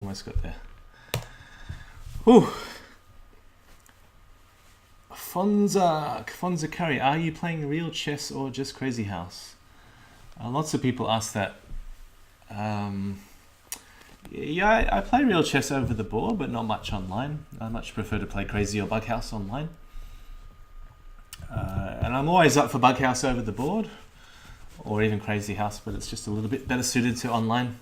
Almost got there. Whew. Fonza Curry, are you playing real chess or just Crazy House? Lots of people ask that. Yeah, I play real chess over the board, but not much online. I much prefer to play Crazy or Bughouse online. And I'm always up for Bughouse over the board, or even Crazy House, but it's just a little bit better suited to online.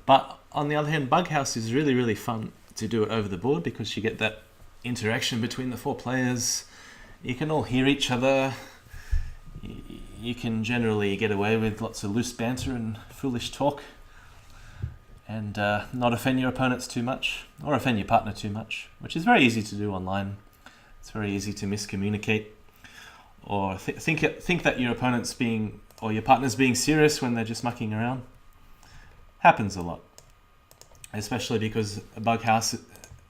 But on the other hand, Bughouse is really, really fun to do it over the board because you get that interaction between the four players. You can all hear each other. You can generally get away with lots of loose banter and foolish talk and not offend your opponents too much or offend your partner too much, which is very easy to do online. It's very easy to miscommunicate or think that your opponent's being or your partner's being serious when they're just mucking around. Happens a lot, especially because Bughouse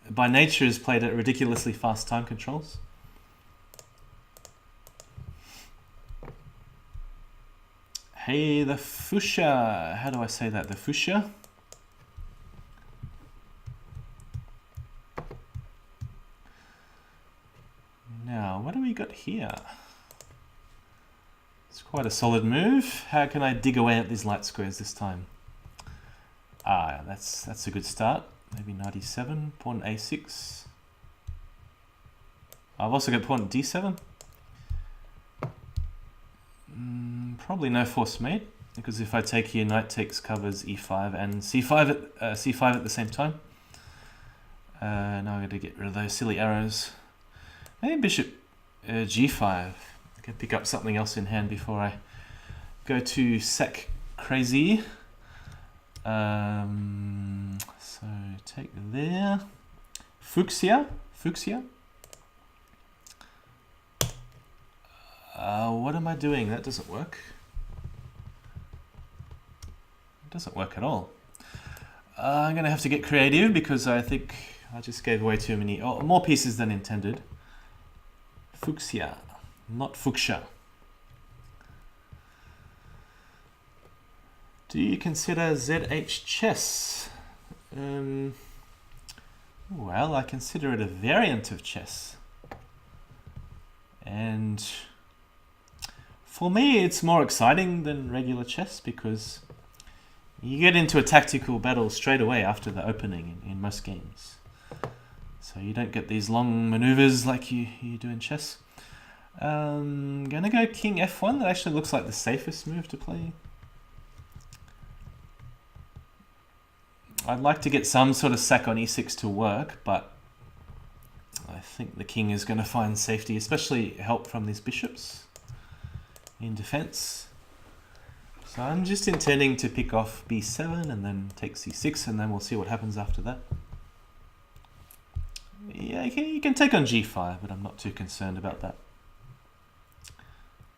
by nature is played at ridiculously fast time controls. Hey, the Fuchsia. How do I say that? The Fuchsia? Now, what do we got here? It's quite a solid move. How can I dig away at these light squares this time? Ah, that's a good start. Maybe 97, pawn a6. I've also got pawn d7. Probably no forced mate, because if I take here, knight takes covers e5 and c5 at the same time. Now I'm going to get rid of those silly arrows. Maybe bishop g5. I can pick up something else in hand before I go to sack crazy. So take there. Fuchsia. What am I doing? That doesn't work. It doesn't work at all. I'm going to have to get creative because I think I just gave away too many, more pieces than intended. Fuchsia, not fuchsia. Do you consider ZH chess? Well, I consider it a variant of chess. And for me, it's more exciting than regular chess because you get into a tactical battle straight away after the opening in most games. So you don't get these long maneuvers like you do in chess. Gonna go king f1. That actually looks like the safest move to play. I'd like to get some sort of sack on e6 to work, but I think the king is going to find safety, especially help from these bishops in defense. So I'm just intending to pick off b7 and then take c6, and then we'll see what happens after that. Yeah, you can take on g5, but I'm not too concerned about that.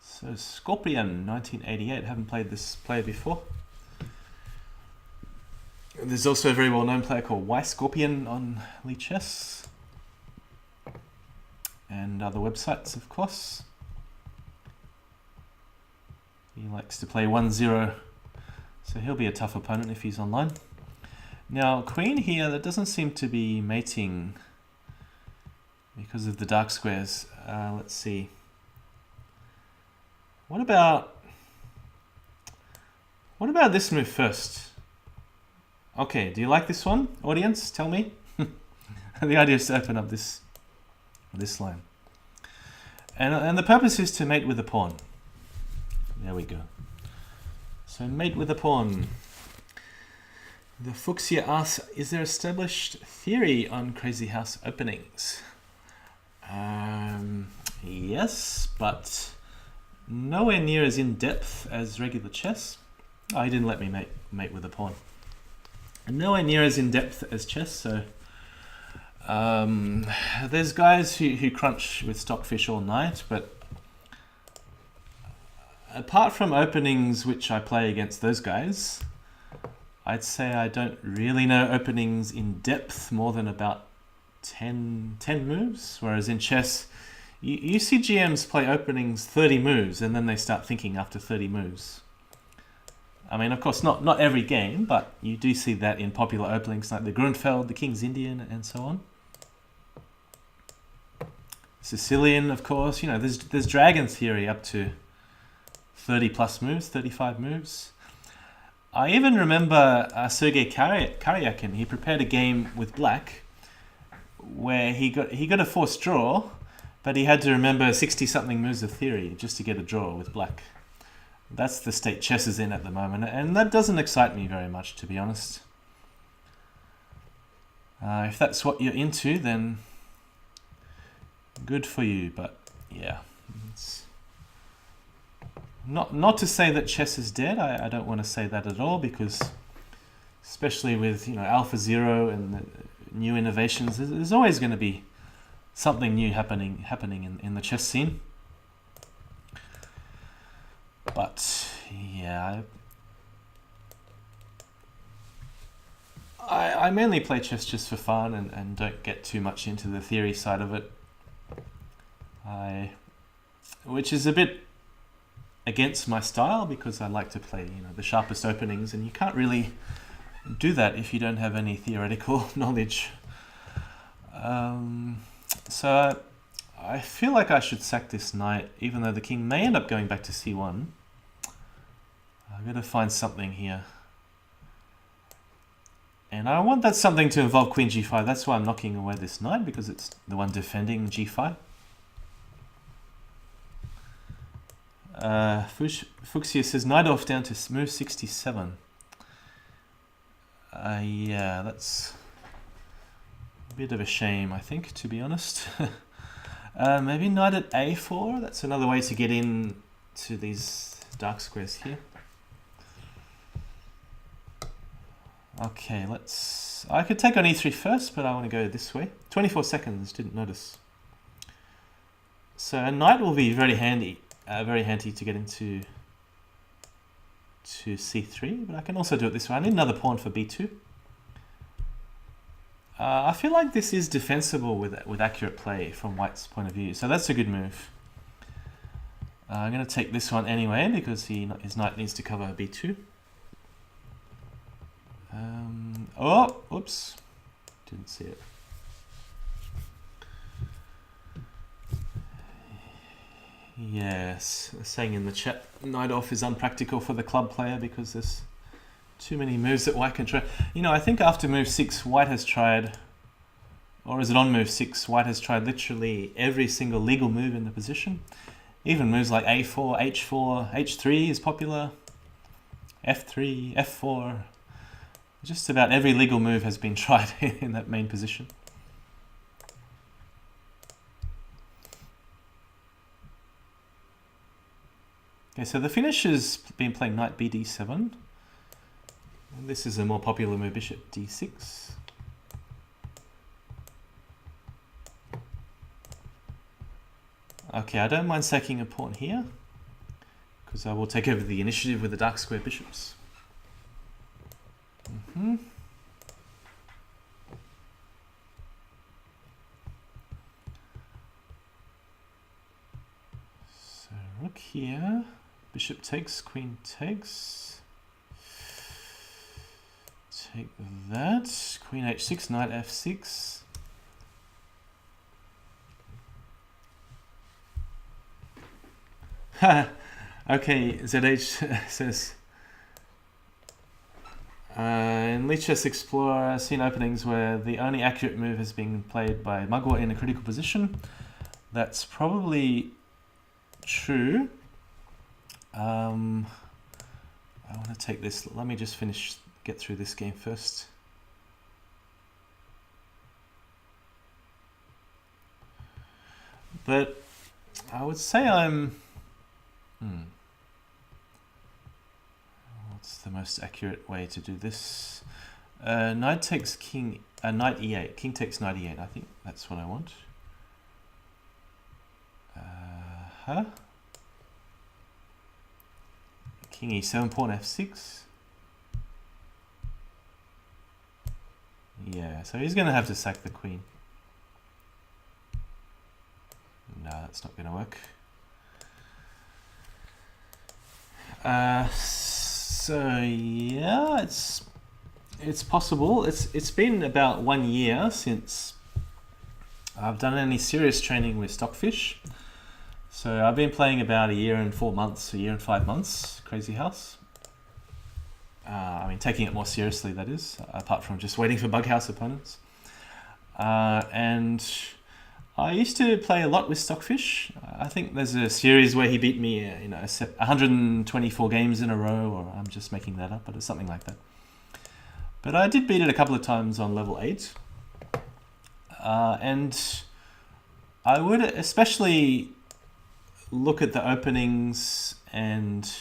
So Scorpion, 1988. Haven't played this player before. There's also a very well-known player called Y Scorpion on Lichess and other websites, of course. He likes to play 1-0, so he'll be a tough opponent if he's online. Now, queen here, that doesn't seem to be mating because of the dark squares. Let's see. What about this move first? Okay, do you like this one, audience? Tell me. The idea is to open up this line. And the purpose is to mate with a pawn. There we go. So mate with a pawn. The Fuchsia asks, is there established theory on Crazy House openings? Yes, but nowhere near as in-depth as regular chess. Oh, he didn't let me mate with a pawn. And nowhere near as in-depth as chess, so there's guys who crunch with Stockfish all night, but apart from openings which I play against those guys, I'd say I don't really know openings in depth more than about 10 moves, whereas in chess, you see GMs play openings 30 moves and then they start thinking after 30 moves. I mean, of course, not every game, but you do see that in popular openings like the Grunfeld, the King's Indian, and so on. Sicilian, of course, you know, there's Dragon Theory up to 30 plus moves, 35 moves. I even remember Sergei Karyakin. He prepared a game with black where he got a forced draw, but he had to remember 60 something moves of theory just to get a draw with black. That's the state chess is in at the moment, and that doesn't excite me very much, to be honest. If that's what you're into, then good for you, but yeah. It's not to say that chess is dead. I don't want to say that at all, because especially with, you know, AlphaZero and the new innovations, there's always going to be something new happening in the chess scene. But yeah, I mainly play chess just for fun and don't get too much into the theory side of it. Which is a bit against my style, because I like to play, you know, the sharpest openings, and you can't really do that if you don't have any theoretical knowledge. So I feel like I should sack this knight, even though the king may end up going back to c1. I've got to find something here. And I want that something to involve queen g5. That's why I'm knocking away this knight, because it's the one defending g5. Fuchsia says knight off down to move 67. Yeah, that's a bit of a shame, I think, to be honest. Maybe knight at a4. That's another way to get in to these dark squares here. Okay, I could take on e3 first, but I want to go this way. 24 seconds, didn't notice. So a knight will be very handy to get into c3, but I can also do it this way. I need another pawn for b2. I feel like this is defensible with accurate play from White's point of view, so that's a good move. I'm going to take this one anyway, because his knight needs to cover b2. Oh, oops, didn't see it. Yes, saying in the chat, knight off is unpractical for the club player because there's too many moves that White can try. You know, I think after move 6, White has tried, or is it on move 6, White has tried literally every single legal move in the position. Even moves like a4, h4, h3 is popular, f3, f4. Just about every legal move has been tried in that main position. Okay, so the Finnish has been playing knight bd7. And this is a more popular move, bishop d6. Okay, I don't mind sacking a pawn here, because I will take over the initiative with the dark square bishops. So rook here, bishop takes, queen takes. Take that, queen h6, knight f6. Okay, ZH says, in Lead Chess Explorer, I've seen openings where the only accurate move has been played by Mugwort in a critical position. That's probably true. I want to take this. Let me just get through this game first. But I would say I'm... What's the most accurate way to do this? Knight takes king, knight e8. King takes knight e8. I think that's what I want. King e7, pawn f6. Yeah, so he's going to have to sack the queen. No, that's not going to work. So yeah, it's possible. It's been about 1 year since I've done any serious training with Stockfish. So I've been playing about 1 year and 4 months, 1 year and 5 months, Crazy House. I mean, taking it more seriously, that is, apart from just waiting for Bughouse opponents. And I used to play a lot with Stockfish. I think there's a series where he beat me, 124 games in a row, or I'm just making that up, but it's something like that. But I did beat it a couple of times on level 8. And I would especially look at the openings and...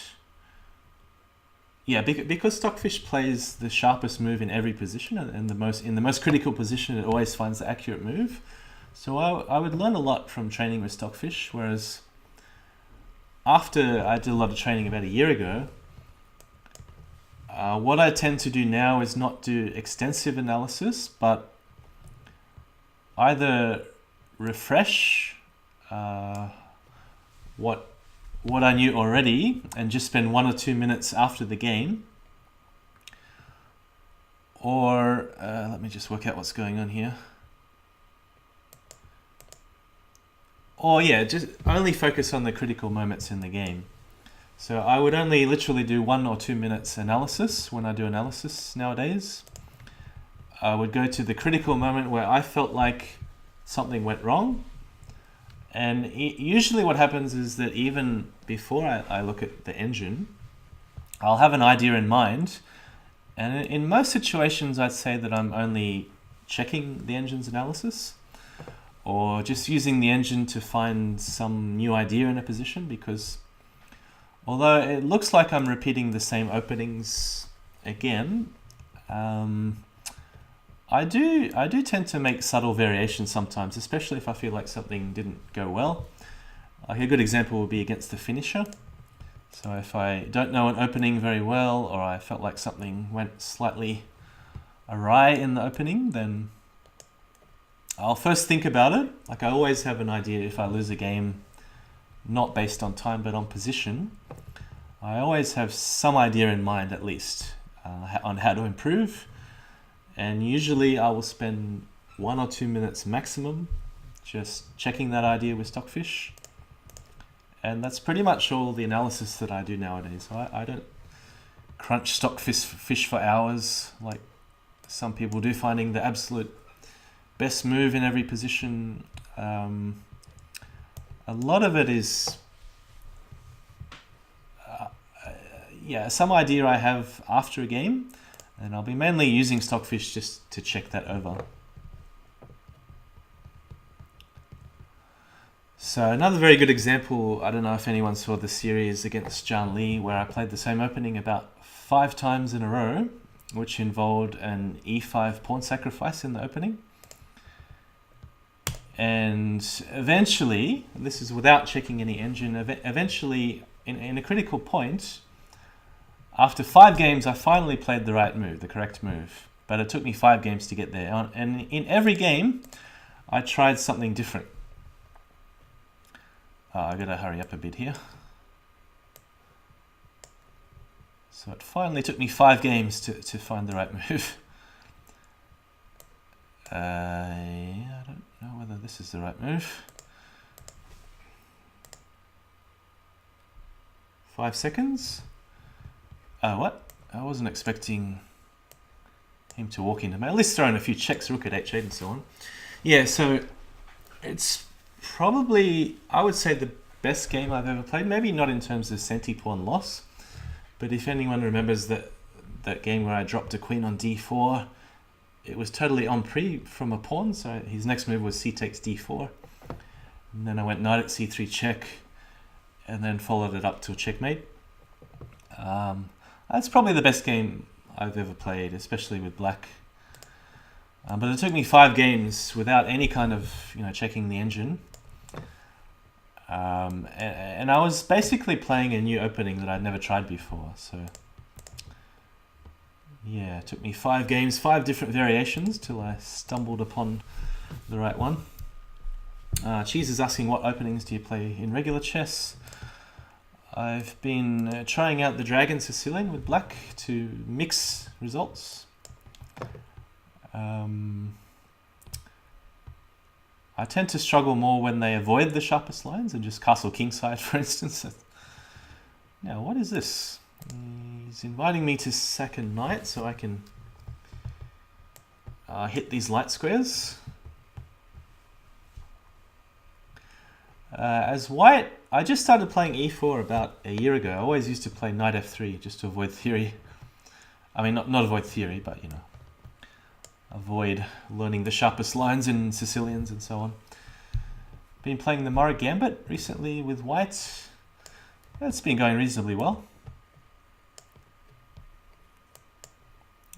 Yeah, because Stockfish plays the sharpest move in every position, and in the most critical position, it always finds the accurate move. So I would learn a lot from training with Stockfish, whereas after I did a lot of training about 1 year ago, what I tend to do now is not do extensive analysis, but either refresh what I knew already and just spend 1 or 2 minutes after the game, or let me just work out what's going on here. Or yeah, just only focus on the critical moments in the game. So I would only literally do 1 or 2 minutes analysis when I do analysis nowadays. I would go to the critical moment where I felt like something went wrong. And usually what happens is that even before I look at the engine, I'll have an idea in mind. And in most situations, I'd say that I'm only checking the engine's analysis or just using the engine to find some new idea in a position, because although it looks like I'm repeating the same openings again, I do tend to make subtle variations sometimes, especially if I feel like something didn't go well. Like a good example would be against the finisher. So if I don't know an opening very well, or I felt like something went slightly awry in the opening, then I'll first think about it. Like I always have an idea if I lose a game, not based on time but on position. I always have some idea in mind at least on how to improve. And usually I will spend 1 or 2 minutes maximum just checking that idea with Stockfish. And that's pretty much all the analysis that I do nowadays. I don't crunch Stockfish for hours like some people do, finding the absolute best move in every position. A lot of it is some idea I have after a game, and I'll be mainly using Stockfish just to check that over. So another very good example, I don't know if anyone saw the series against Zhang Li, where I played the same opening about 5 times in a row, which involved an e5 pawn sacrifice in the opening. And eventually, this is without checking any engine, eventually in a critical point, after 5 games, I finally played the right move, the correct move. But it took me 5 games to get there. And in every game, I tried something different. I gotta hurry up a bit here. So it finally took me 5 games to find the right move. I don't know whether this is the right move. 5 seconds. What? I wasn't expecting him to walk into me. At least throwing a few checks, rook at h8 and so on. Yeah, so it's probably, I would say, the best game I've ever played. Maybe not in terms of centi-pawn loss, but if anyone remembers that game where I dropped a queen on d4, it was totally en prise from a pawn, so his next move was c takes d4. And then I went knight at c3 check, and then followed it up to a checkmate. That's probably the best game I've ever played, especially with black. But it took me 5 games without any kind of checking the engine. And I was basically playing a new opening that I'd never tried before. So yeah, it took me 5 games, 5 different variations till I stumbled upon the right one. Cheese is asking, what openings do you play in regular chess? I've been trying out the Dragon Sicilian with black to mix results. I tend to struggle more when they avoid the sharpest lines and just castle kingside, for instance. Now, what is this? He's inviting me to sack a knight so I can hit these light squares. As white, I just started playing e4 about a year ago. I always used to play knight f3 just to avoid theory. I mean, not avoid theory, but you know, avoid learning the sharpest lines in Sicilians and so on. Been playing the Mora Gambit recently with white. It's been going reasonably well.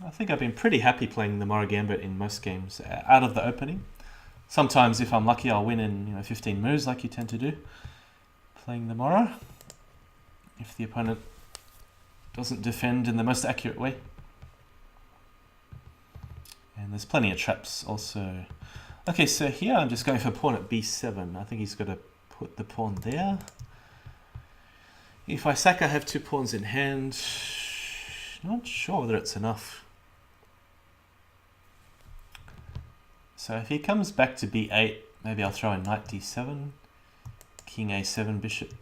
I think I've been pretty happy playing the Mora Gambit in most games out of the opening. Sometimes, if I'm lucky, I'll win in 15 moves like you tend to do, playing the Mora, if the opponent doesn't defend in the most accurate way. And there's plenty of traps also. Okay, so here I'm just going for pawn at b7. I think he's got to put the pawn there. If I sack, I have 2 pawns in hand. Not sure whether it's enough. So if he comes back to b8, maybe I'll throw in knight d7, king a7, bishop.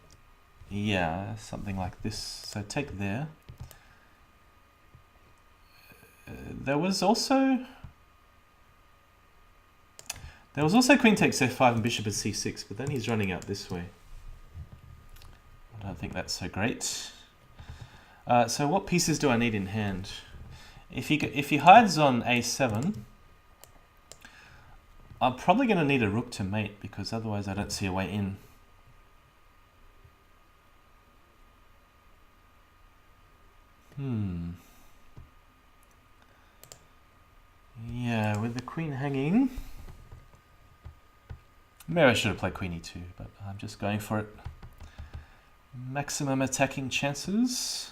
Yeah, something like this. So take there. There was also queen takes f5 and bishop at c6, but then he's running out this way. I don't think that's so great. So what pieces do I need in hand? If he hides on a7, I'm probably going to need a rook to mate, because otherwise I don't see a way in. Yeah, with the queen hanging. Maybe I should have played queen e2, but I'm just going for it. Maximum attacking chances.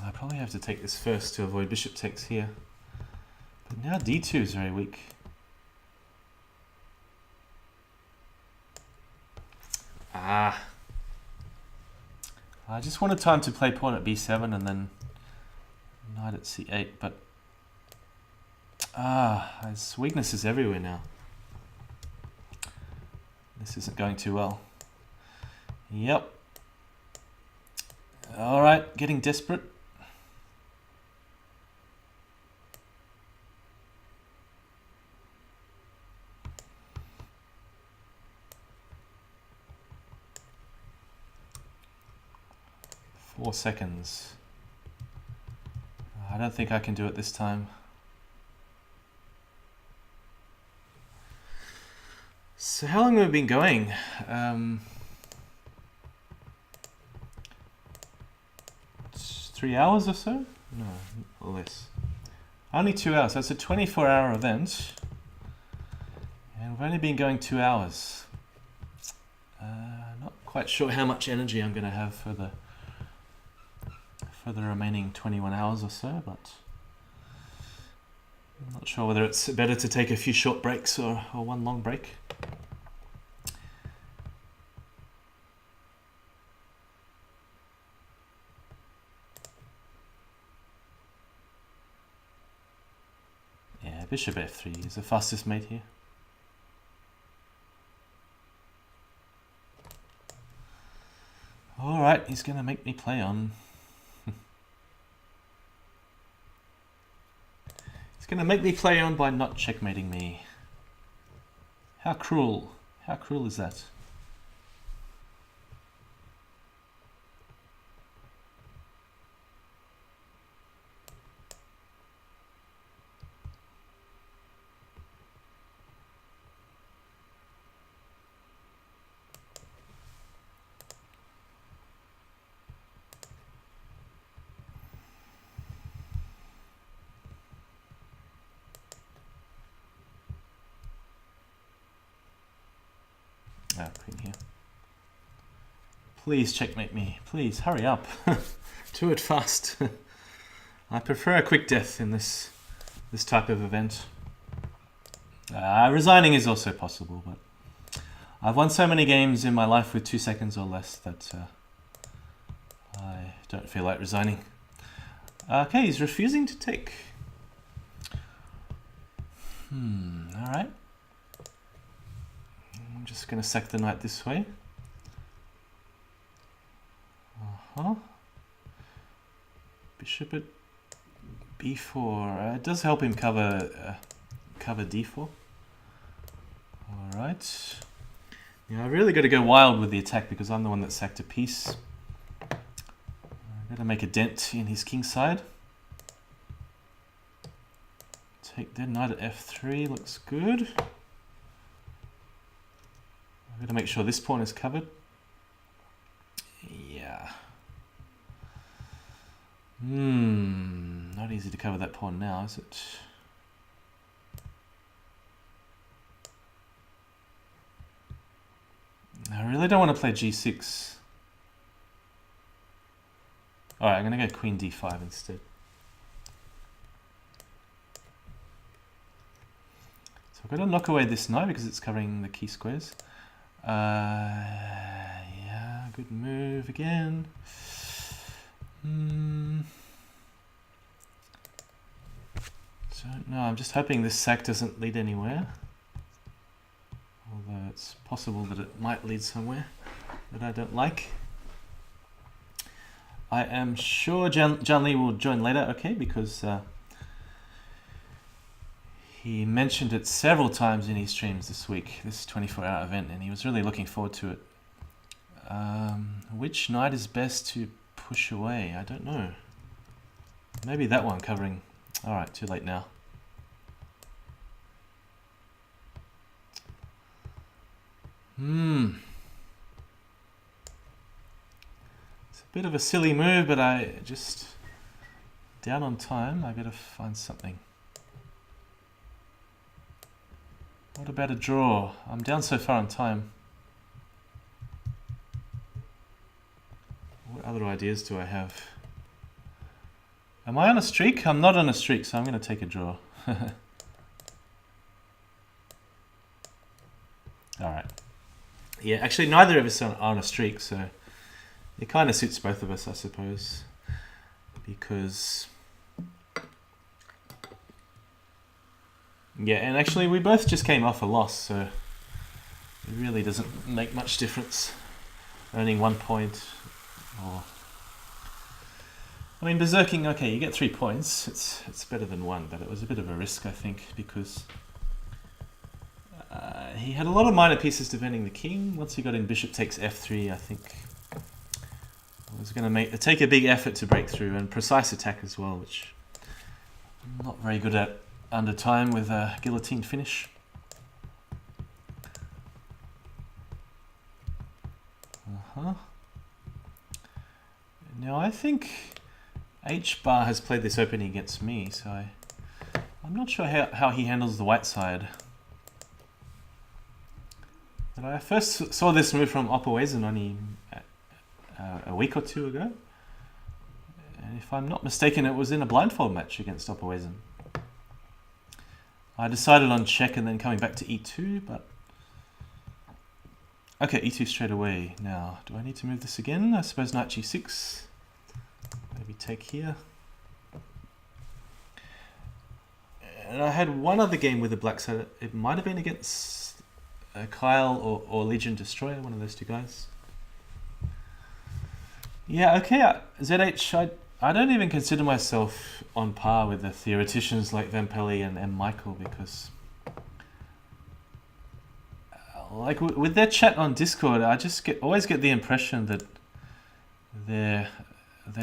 I probably have to take this first to avoid bishop takes here. But now d2 is very weak. I just wanted time to play pawn at b7 and then knight at c8, but there's weaknesses everywhere now. This isn't going too well. Yep. Alright, getting desperate. Four seconds. I don't think I can do it this time. So how long have we been going? 3 hours or so? No, less. Only 2 hours. So it's a 24-hour event. And we've only been going 2 hours. Not quite sure how much energy I'm going to have for the remaining 21 hours or so, but I'm not sure whether it's better to take a few short breaks or one long break. Yeah, bishop f3 is the fastest mate here. Alright, he's going to make me play on. He's going to make me play on by not checkmating me. How cruel. How cruel is that? Queen here. Please checkmate me. Please hurry up. Do it fast. I prefer a quick death in this type of event. Resigning is also possible, but I've won so many games in my life with 2 seconds or less that I don't feel like resigning. Okay, he's refusing to take. Alright. I'm just going to sack the knight this way. Bishop at b4. It does help him cover d4. Alright. Yeah, I really got to go wild with the attack because I'm the one that sacked a piece. I've got to make a dent in his king side. Take the knight at f3, looks good. I've got to make sure this pawn is covered. Yeah. Not easy to cover that pawn now, is it? I really don't want to play g6. Alright, I'm going to go queen d5 instead. So I've got to knock away this knight because it's covering the key squares. Yeah, good move again. Don't know, I'm just hoping this sack doesn't lead anywhere. Although it's possible that it might lead somewhere that I don't like. I am sure John Lee will join later, okay, because he mentioned it several times in his streams this week, this 24-hour event, and he was really looking forward to it. Which knight is best to push away? I don't know. Maybe that one covering. Alright, too late now. It's a bit of a silly move, but I just... down on time, I gotta find something. What about a draw? I'm down so far on time. What other ideas do I have? Am I on a streak? I'm not on a streak, so I'm going to take a draw. Alright. Yeah, actually neither of us are on a streak, so it kind of suits both of us, I suppose. Because... yeah, and actually we both just came off a loss, so it really doesn't make much difference. Earning 1 point, or... I mean, berserking, okay, you get 3 points. It's better than 1, but it was a bit of a risk, I think, because he had a lot of minor pieces defending the king. Once he got in bishop takes f3, I think it was going to take a big effort to break through, and precise attack as well, which I'm not very good at under time with a guillotine finish. Now I think H-Bar has played this opening against me, so I'm not sure how he handles the white side. But I first saw this move from Oppoeisen only a week or 2 ago. And if I'm not mistaken, it was in a blindfold match against Oppoeisen. I decided on check and then coming back to e2, but... okay, e2 straight away. Now, do I need to move this again? I suppose knight g6. Maybe take here. And I had one other game with the black side. It might have been against Kyle or Legion Destroyer, one of those 2 guys. Yeah, okay, ZH, I don't even consider myself on par with the theoreticians like Vampelli and M. Michael, because like with their chat on Discord, I just always get the impression that they're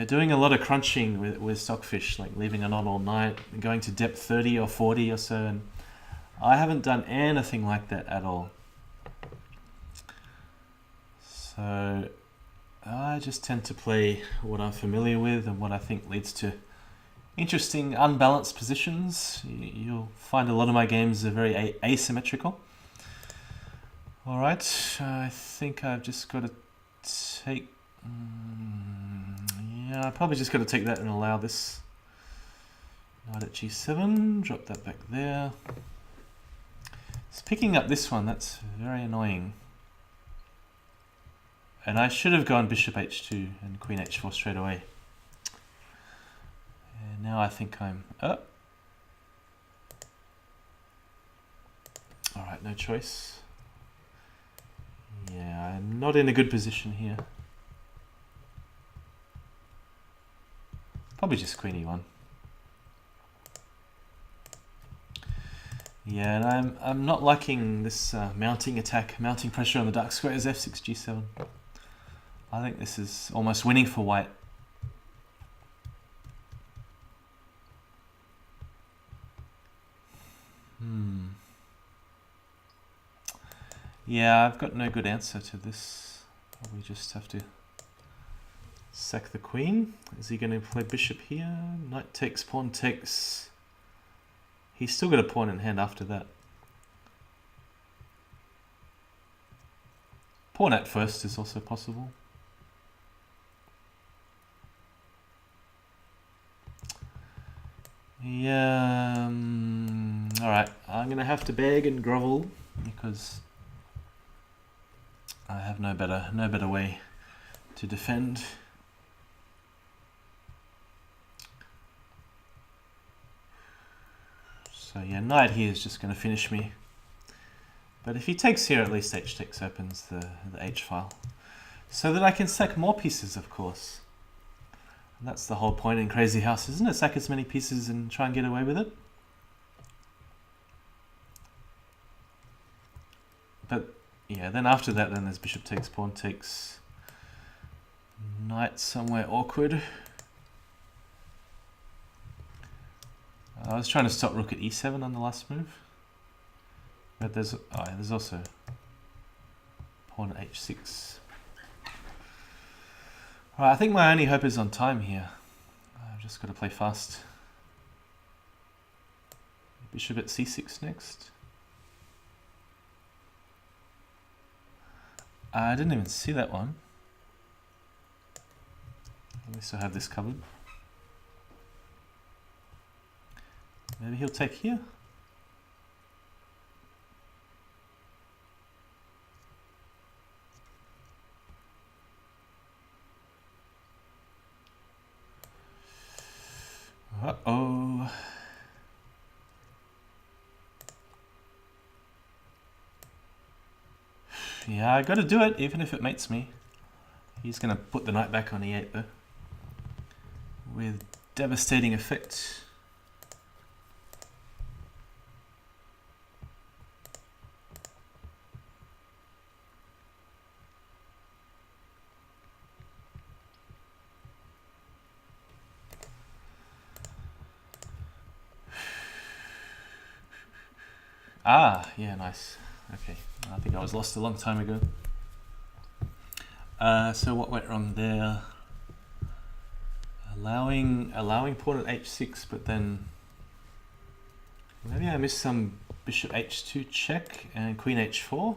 doing a lot of crunching with Stockfish, like leaving it on all night, going to depth 30 or 40 or so, and I haven't done anything like that at all. So I just tend to play what I'm familiar with and what I think leads to interesting unbalanced positions. You'll find a lot of my games are very asymmetrical. Alright, I think I've just got to take... yeah, I probably just got to take that and allow this knight at g7, drop that back there. It's picking up this one, that's very annoying. And I should have gone bishop h2 and queen h4 straight away. And now I think I'm up. Alright, no choice. Yeah, I'm not in a good position here. Probably just queen e1. Yeah, and I'm not liking this mounting attack, mounting pressure on the dark squares f6 g7. I think this is almost winning for white. Yeah, I've got no good answer to this. We just have to sack the queen. Is he going to play bishop here? Knight takes, pawn takes. He's still got a pawn in hand after that. Pawn at first is also possible. Yeah. Alright, I'm going to have to beg and grovel because I have no better way to defend. So yeah, knight here is just going to finish me. But if he takes here, at least h takes opens the h file. So that I can sack more pieces, of course. And that's the whole point in Crazy House, isn't it? Sack as many pieces and try and get away with it. But yeah, then after that, then there's bishop takes, pawn takes, knight somewhere awkward. I was trying to stop rook at e7 on the last move. But there's also pawn at h6. Alright, I think my only hope is on time here. I've just got to play fast. Bishop at c6 next. I didn't even see that one. At least I have this covered. Maybe he'll take here. Uh-oh. Yeah, I gotta do it, even if it mates me. He's gonna put the knight back on e8 though. With devastating effect. Ah, yeah, nice. Okay, I think I was lost a long time ago. So what went wrong there? Allowing pawn at h6, but then maybe I missed some bishop h2 check and queen h4,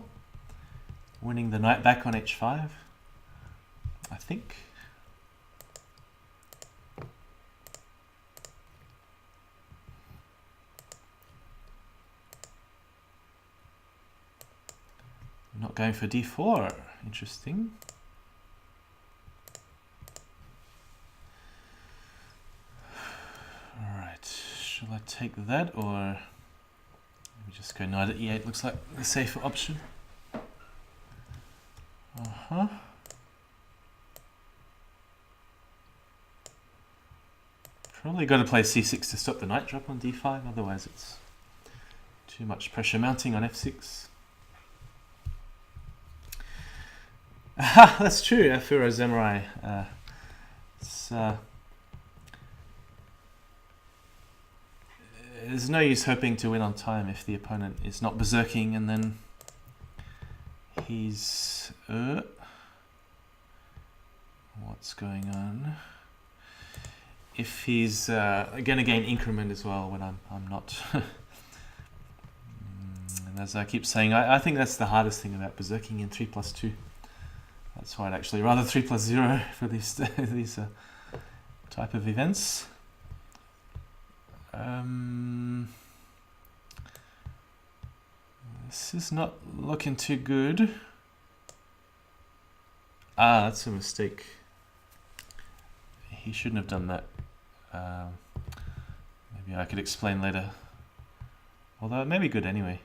winning the knight back on h5, I think. Not going for d4, interesting. Alright, shall I take that or let me just go knight at e8, looks like the safer option. Probably got to play c6 to stop the knight drop on d5, otherwise it's too much pressure mounting on f6. That's true, Afuro Zemurai. There's no use hoping to win on time if the opponent is not berserking and then he's... what's going on? If he's going to gain increment as well when I'm not. And as I keep saying, I think that's the hardest thing about berserking in 3+2. That's why I'd actually rather 3+0 for these type of events. This is not looking too good. Ah, that's a mistake. He shouldn't have done that. Maybe I could explain later. Although it may be good anyway.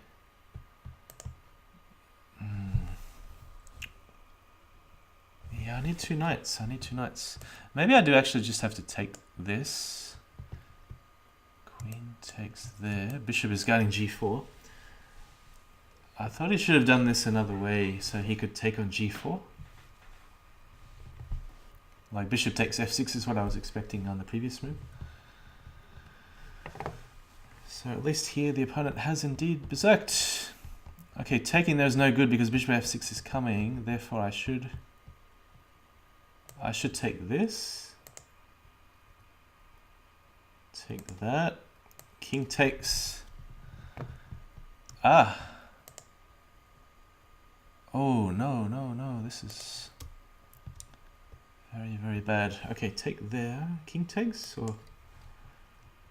Yeah, I need two knights. Maybe I do actually just have to take this. Queen takes there. Bishop is guarding g4. I thought he should have done this another way so he could take on g4. Like bishop takes f6 is what I was expecting on the previous move. So at least here the opponent has indeed berserked. Okay, taking there is no good because bishop f6 is coming. Therefore I should take this. Take that. King takes. Ah. Oh, no. This is very, very bad. Okay, take there. King takes or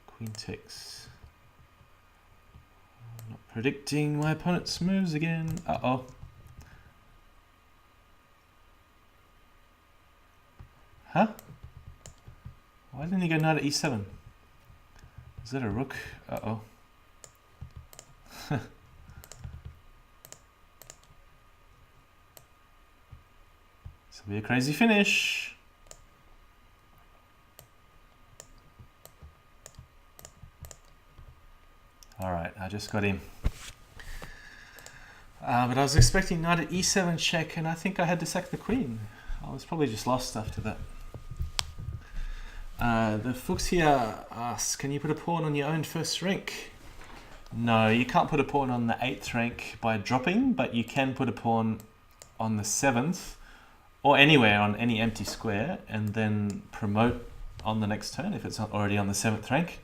queen takes? I'm not predicting my opponent's moves again. Uh-oh. Huh? Why didn't he go knight at e7? Is that a rook? Uh-oh. This will be a crazy finish. Alright, I just got him. But I was expecting knight at e7 check, and I think I had to sack the queen. I was probably just lost after that. The Fuxia asks, can you put a pawn on your own first rank? No, you can't put a pawn on the 8th rank by dropping, but you can put a pawn on the 7th, or anywhere on any empty square, and then promote on the next turn if it's not already on the 7th rank.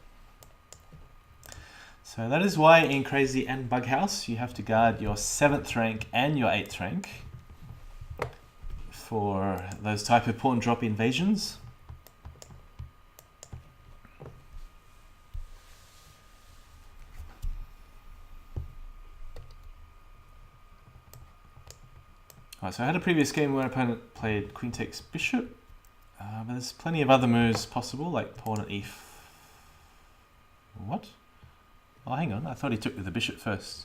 So that is why in Crazy and Bughouse you have to guard your 7th rank and your 8th rank for those type of pawn drop invasions. Alright, so I had a previous game where an opponent played queen takes bishop, but there's plenty of other moves possible, like pawn at e4. What? Oh, hang on, I thought he took with the bishop first.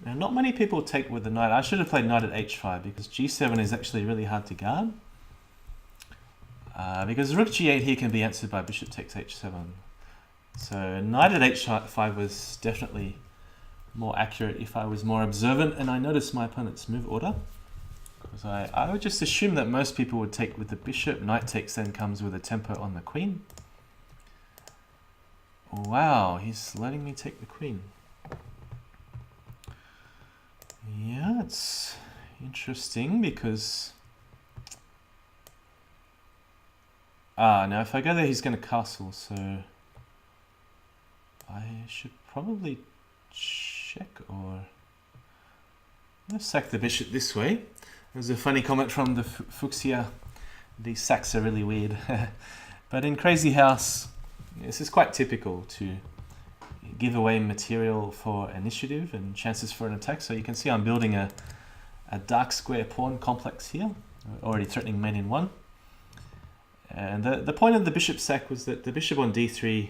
Now, not many people take with the knight. I should have played knight at h5 because g7 is actually really hard to guard. Because rook g8 here can be answered by bishop takes h7. So knight at h5 was definitely more accurate if I was more observant and I noticed my opponent's move order. Because I would just assume that most people would take with the bishop. Knight takes then comes with a tempo on the queen. Wow, he's letting me take the queen. Yeah, it's interesting because... now if I go there he's going to castle, so... I should probably check or... Let's sack the bishop this way. There's a funny comment from the Fuxia. These sacks are really weird. But in Crazy House, this is quite typical to give away material for initiative and chances for an attack. So you can see I'm building a dark square pawn complex here, already threatening main in 1. And the point of the bishop sack was that the bishop on d3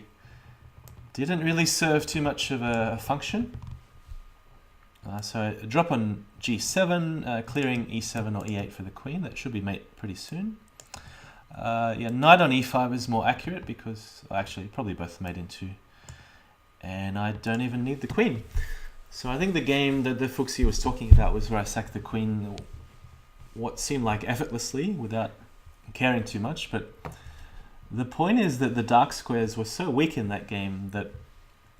didn't really serve too much of a function. So a drop on g7, clearing e7 or e8 for the queen. That should be mate pretty soon. Yeah, knight on e5 is more accurate because, well, actually probably both mate in 2. And I don't even need the queen. So I think the game that the Fuxi was talking about was where I sacked the queen what seemed like effortlessly without caring too much. But the point is that the dark squares were so weak in that game that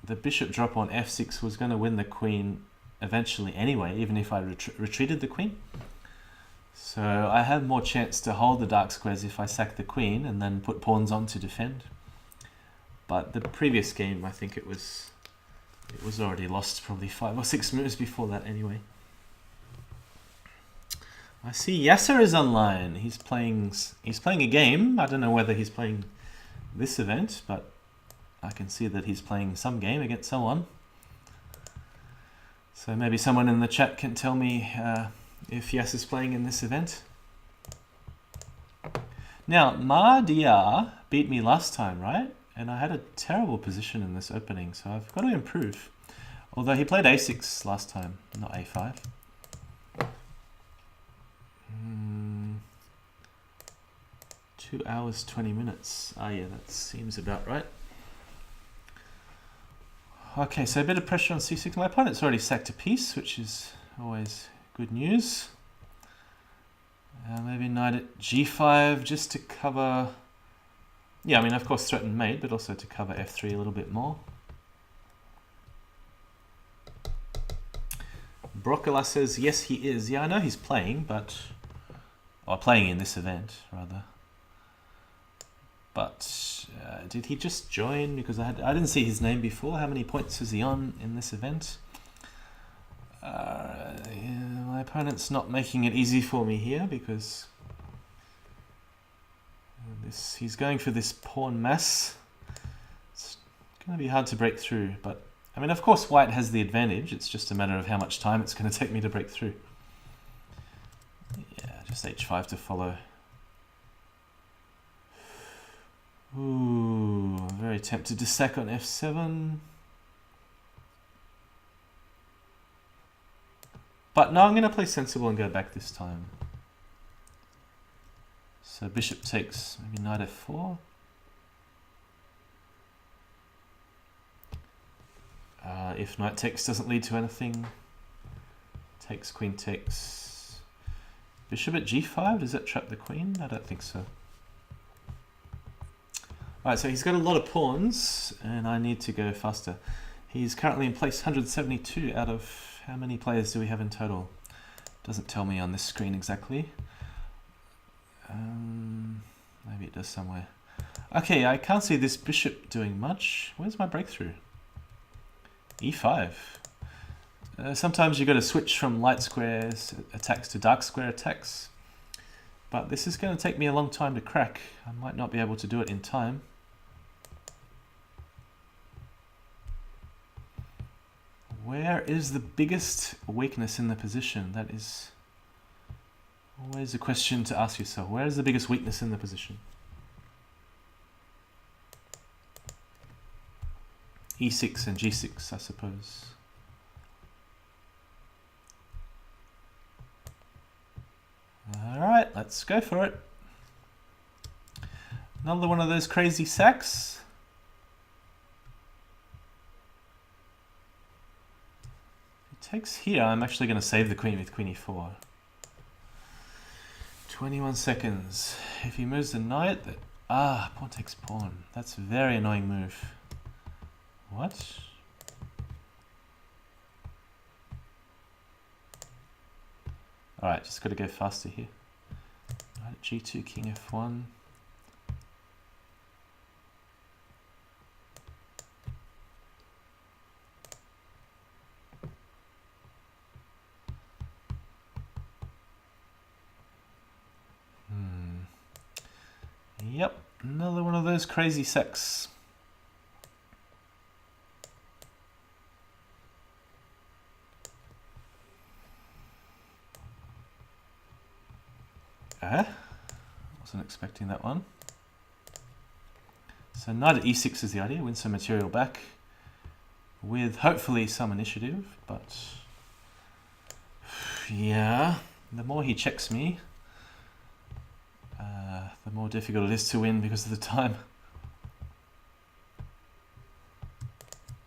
the bishop drop on f6 was going to win the queen eventually anyway, even if I retreated the queen. So I had more chance to hold the dark squares if I sacked the queen and then put pawns on to defend. But the previous game, I think it was already lost probably 5 or 6 moves before that anyway. I see Yasser is online. He's playing a game. I don't know whether he's playing this event, but I can see that he's playing some game against someone. So maybe someone in the chat can tell me if Yasser's playing in this event. Now, Ma Dia beat me last time, right? And I had a terrible position in this opening, so I've got to improve. Although he played a6 last time, not a5. 2 hours, 20 minutes. Ah, yeah, that seems about right. Okay, so a bit of pressure on c6. My opponent's already sacked a piece, which is always good news. Maybe knight at g5 just to cover... Yeah, I mean, of course, threaten mate, but also to cover f3 a little bit more. Broccola says, yes, he is. Yeah, I know he's playing, but... Or playing in this event, rather. But did he just join? Because I didn't see his name before. How many points is he on in this event? Yeah, my opponent's not making it easy for me here because he's going for this pawn mass. It's going to be hard to break through, but I mean, of course, white has the advantage. It's just a matter of how much time it's going to take me to break through. Yeah, just h5 to follow. Ooh, I'm very tempted to sack on f7. But no, I'm going to play sensible and go back this time. So bishop takes maybe knight f4. If knight takes doesn't lead to anything, takes, queen takes. Bishop at g5, does that trap the queen? I don't think so. Alright, so he's got a lot of pawns, and I need to go faster. He's currently in place 172 out of... How many players do we have in total? Doesn't tell me on this screen exactly. Maybe it does somewhere. Okay, I can't see this bishop doing much. Where's my breakthrough? e5. Sometimes you've got to switch from light squares attacks to dark square attacks. But this is going to take me a long time to crack. I might not be able to do it in time. Where is the biggest weakness in the position? That is always a question to ask yourself. Where is the biggest weakness in the position? e6 and g6, I suppose. Alright, let's go for it. Another one of those crazy sacks. Takes here, I'm actually going to save the queen with queen e4. 21 seconds. If he moves the knight, pawn takes pawn. That's a very annoying move. What? Alright, just got to go faster here. Knight g2, king f1. Yep, another one of those crazy sacks. Wasn't expecting that one. So knight at e6 is the idea, win some material back with hopefully some initiative, but yeah, the more he checks me, the more difficult it is to win because of the time.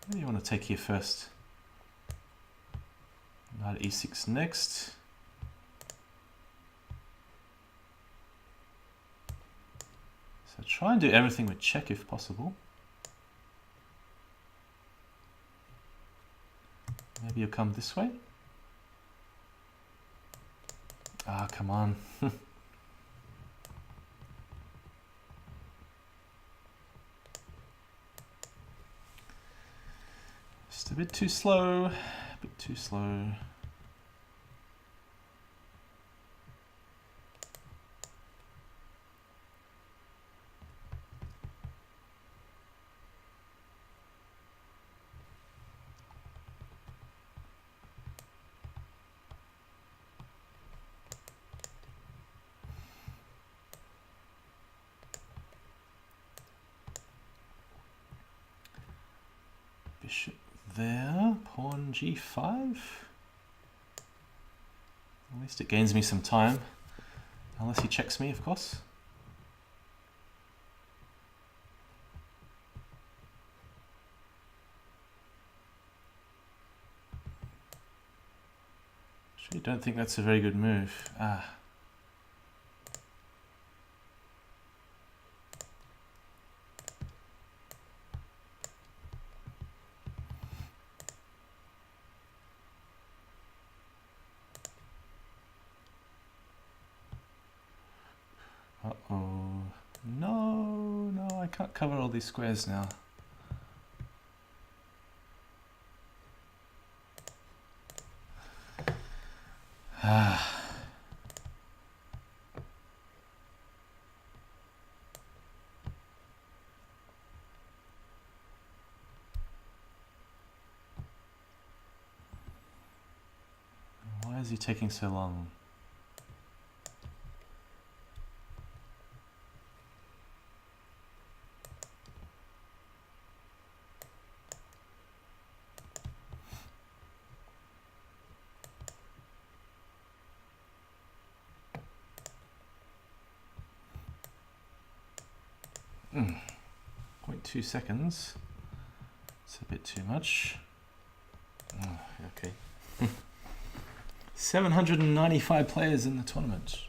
Maybe you want to take here first. Knight at e6 next. So try and do everything with check if possible. Maybe you'll come this way. Ah, come on. Just a bit too slow, a bit too slow. Bishop there, pawn g5. At least it gains me some time, unless he checks me, of course. Actually, don't think that's a very good move. Uh-oh. No, I can't cover all these squares now. Why is he taking so long? Mm. 0.2 seconds. It's a bit too much. Oh, okay. 795 players in the tournament.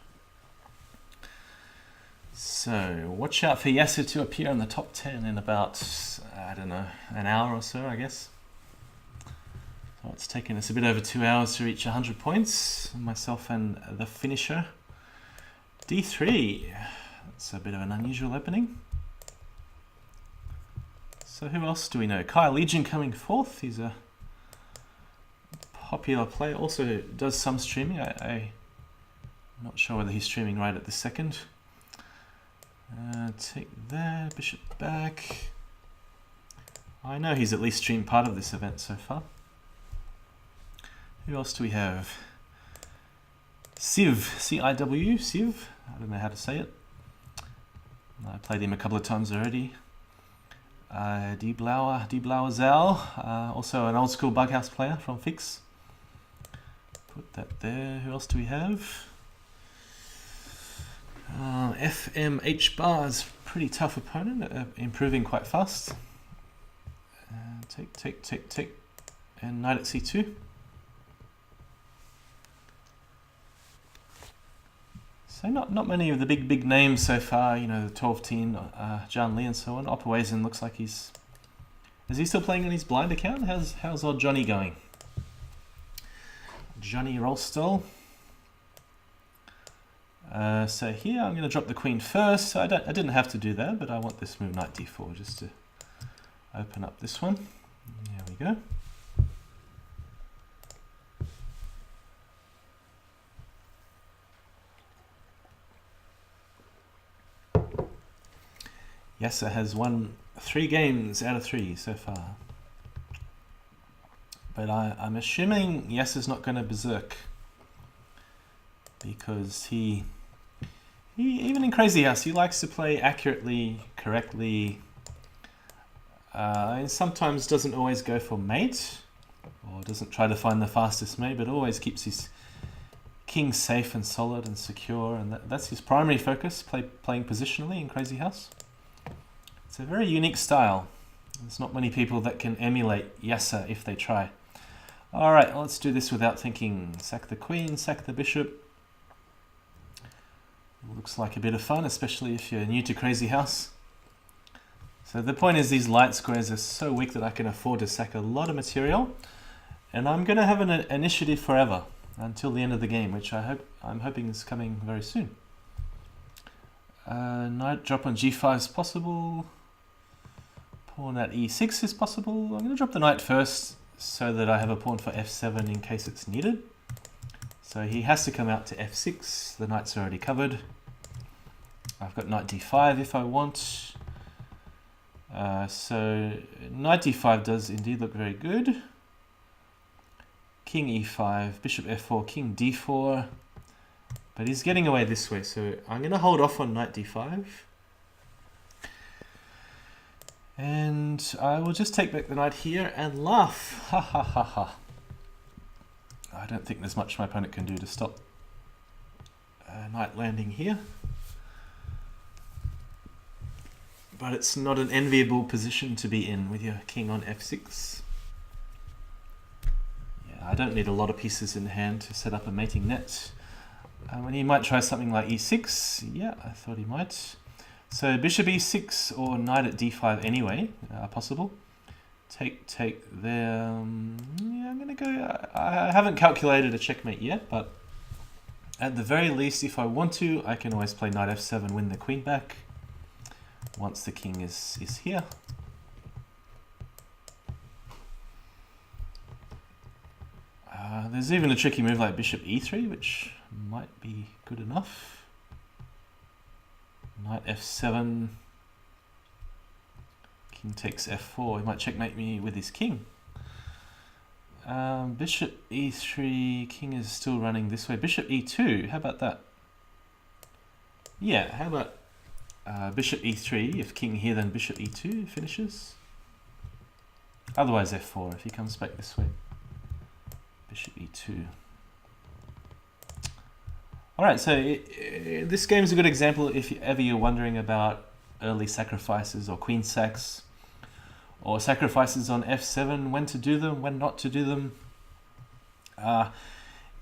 So watch out for Yasser to appear in the top 10 in about, I don't know, an hour or so, I guess. So it's taken us a bit over 2 hours to reach 100 points, myself and the finisher. D3, that's a bit of an unusual opening. So who else do we know? Kyle Legion coming fourth. He's a popular player. Also does some streaming. I'm not sure whether he's streaming right at this second. Take that, bishop back. I know he's at least streamed part of this event so far. Who else do we have? Civ, C-I-W, Civ. I don't know how to say it. I played him a couple of times already. Die Blaue Zal, also an old school Bughouse player from Fix. Put that there. Who else do we have? FMH Bars, pretty tough opponent, improving quite fast. Take, and knight at c2. So not many of the big names so far, you know, the 12-teen, John Lee and so on. Opperweisen looks like is he still playing on his blind account? How's old Johnny going? Johnny Rolstall. So here I'm going to drop the queen first. So I didn't have to do that, but I want this move knight d4 just to open up this one. There we go. Yasser has won 3 games out of 3 so far. But I'm assuming Yasser's not going to berserk, because he even in Crazy House, he likes to play accurately, correctly, and sometimes doesn't always go for mate, or doesn't try to find the fastest mate, but always keeps his king safe and solid and secure, and that's his primary focus, playing positionally in Crazy House. It's a very unique style. There's not many people that can emulate Yasser if they try. Alright, let's do this without thinking. Sack the queen, sack the bishop. Looks like a bit of fun, especially if you're new to Crazy House. So the point is, these light squares are so weak that I can afford to sack a lot of material, and I'm going to have an initiative forever until the end of the game, which I'm hoping is coming very soon. Knight drop on g5 is possible. Pawn at e6 is possible. I'm going to drop the knight first so that I have a pawn for f7 in case it's needed. So he has to come out to f6. The knight's already covered. I've got knight d5 if I want. So knight d5 does indeed look very good. King e5, bishop f4, king d4. But he's getting away this way, so I'm going to hold off on knight d5. And I will just take back the knight here and laugh. Ha ha ha ha. I don't think there's much my opponent can do to stop knight landing here. But it's not an enviable position to be in with your king on f6. Yeah, I don't need a lot of pieces in hand to set up a mating net. And he might try something like e6. Yeah, I thought he might. So bishop e6 or knight at d5 anyway are possible. Take there. Yeah, I'm gonna go. I haven't calculated a checkmate yet, but at the very least, if I want to, I can always play knight f7, win the queen back once the king is here. There's even a tricky move like bishop e3, which might be good enough. Knight f7, king takes f4. He might checkmate me with his king. Bishop e3, king is still running this way. Bishop e2, how about that? Yeah, how about bishop e3, if king here then bishop e2 finishes. Otherwise f4 if he comes back this way. Bishop e2. Alright, so this game is a good example if ever you're wondering about early sacrifices or queen sacks, or sacrifices on f7, when to do them, when not to do them.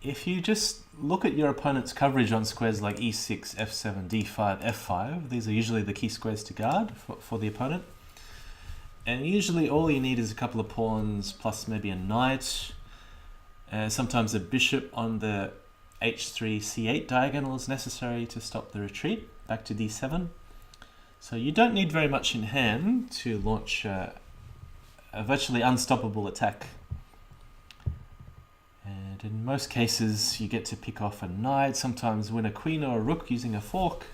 If you just look at your opponent's coverage on squares like e6, f7, d5, f5, these are usually the key squares to guard for the opponent. And usually all you need is a couple of pawns plus maybe a knight, sometimes a bishop on the h3, c8 diagonal is necessary to stop the retreat back to d7. So you don't need very much in hand to launch a virtually unstoppable attack. And in most cases you get to pick off a knight, sometimes win a queen or a rook using a fork.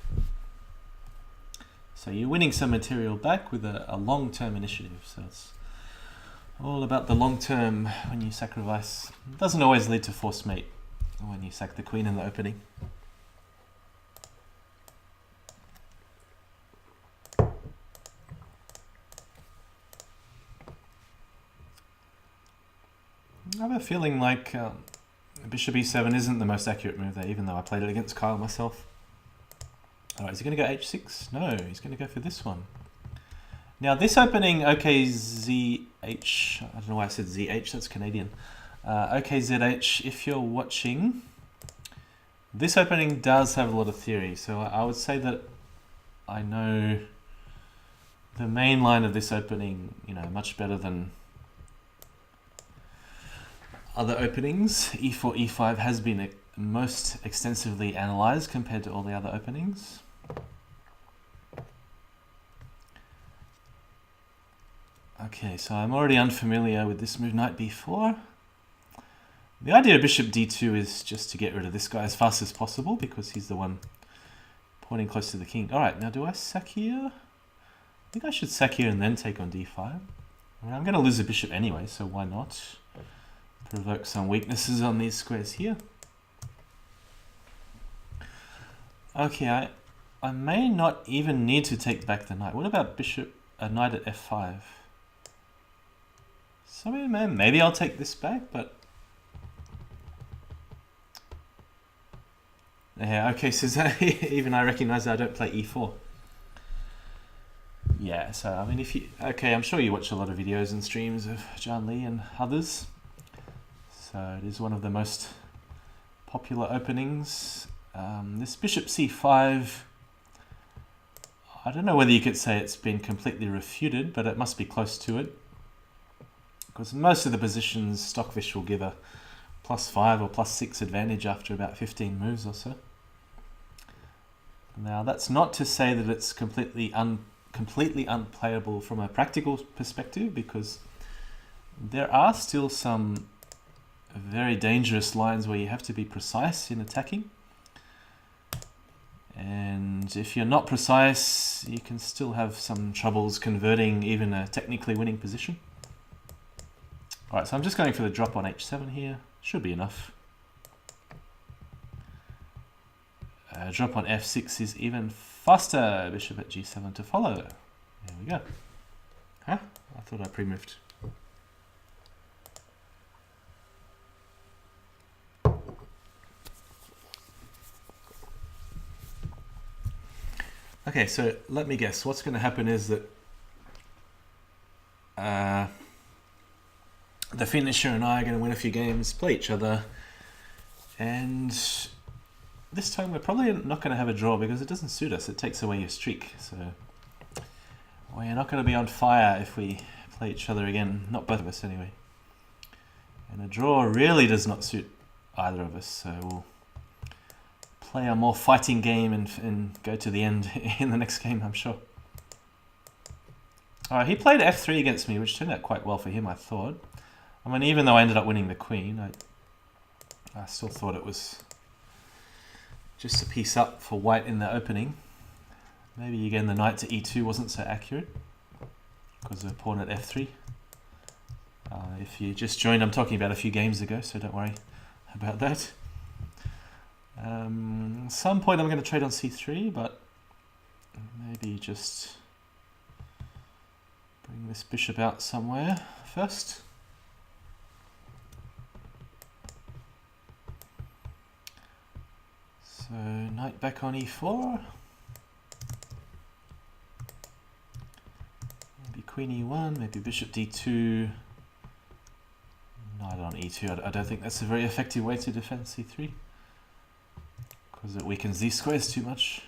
So you're winning some material back with a long-term initiative. So it's all about the long term when you sacrifice. It doesn't always lead to forced mate when you sack the queen in the opening. I have a feeling like bishop e7 isn't the most accurate move there, even though I played it against Kyle myself. Alright, is he going to go h6? No, he's going to go for this one. Now this opening, OKZH, I don't know why I said ZH, that's Canadian. OKZH, if you're watching, this opening does have a lot of theory. So I would say that I know the main line of this opening, much better than other openings. E4, E5 has been most extensively analyzed compared to all the other openings. Okay, so I'm already unfamiliar with this move, knight b4. The idea of bishop d2 is just to get rid of this guy as fast as possible because he's the one pointing close to the king. Alright, now do I sack here? I think I should sack here and then take on d5. I mean, I'm going to lose a bishop anyway, so why not provoke some weaknesses on these squares here. Okay, I may not even need to take back the knight. What about knight at f5? So maybe I'll take this back, but yeah, okay, so even I recognize that I don't play e4. Yeah, so I mean, I'm sure you watch a lot of videos and streams of Zhang Li and others. So it is one of the most popular openings. This bishop c5, I don't know whether you could say it's been completely refuted, but it must be close to it. Because most of the positions, Stockfish will give a +5 or +6 advantage after about 15 moves or so. Now that's not to say that it's completely unplayable from a practical perspective, because there are still some very dangerous lines where you have to be precise in attacking. And if you're not precise, you can still have some troubles converting even a technically winning position. Alright, so I'm just going for the drop on h7 here. Should be enough. Drop on f6 is even faster. Bishop at g7 to follow. There we go. Huh? I thought I pre-moved. Okay, so let me guess. What's going to happen is that the finisher and I are going to win a few games, play each other, and this time we're probably not going to have a draw because it doesn't suit us. It takes away your streak. So we're not going to be on fire if we play each other again. Not both of us anyway. And a draw really does not suit either of us. So we'll play a more fighting game and go to the end in the next game, I'm sure. Alright, he played f3 against me, which turned out quite well for him, I thought. I mean, even though I ended up winning the queen, I still thought it was just a piece up for white in the opening. Maybe again the knight to e2 wasn't so accurate because of the pawn at f3. If you just joined, I'm talking about a few games ago, so don't worry about that. At some point I'm going to trade on c3, but maybe just bring this bishop out somewhere first. So knight back on e4. Maybe queen e1, maybe bishop d2. Knight on e2. I don't think that's a very effective way to defend c3 because it weakens these squares too much.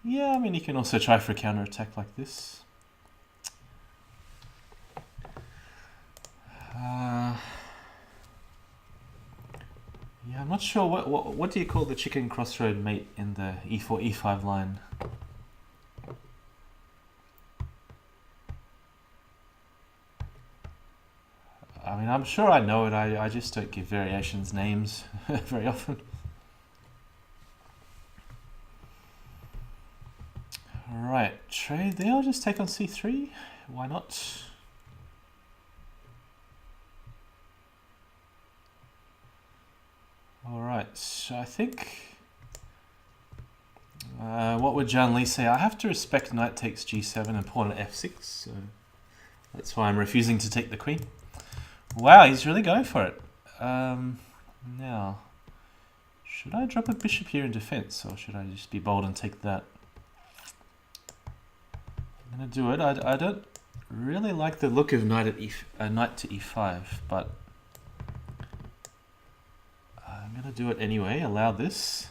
Yeah, I mean you can also try for a counter attack like this. Yeah, I'm not sure what do you call the chicken crossroad mate in the e4 e5 line? I mean, I'm sure I know it. I just don't give variations names very often. Alright, trade there. I'll just take on c3. Why not? Alright, so I think... what would Zhang Li say? I have to respect knight takes g7 and pawn at f6, so that's why I'm refusing to take the queen. Wow, he's really going for it. Now, should I drop a bishop here in defense, or should I just be bold and take that? I'm going to do it. I don't really like the look of knight to e5, but I'm going to do it anyway. Allow this.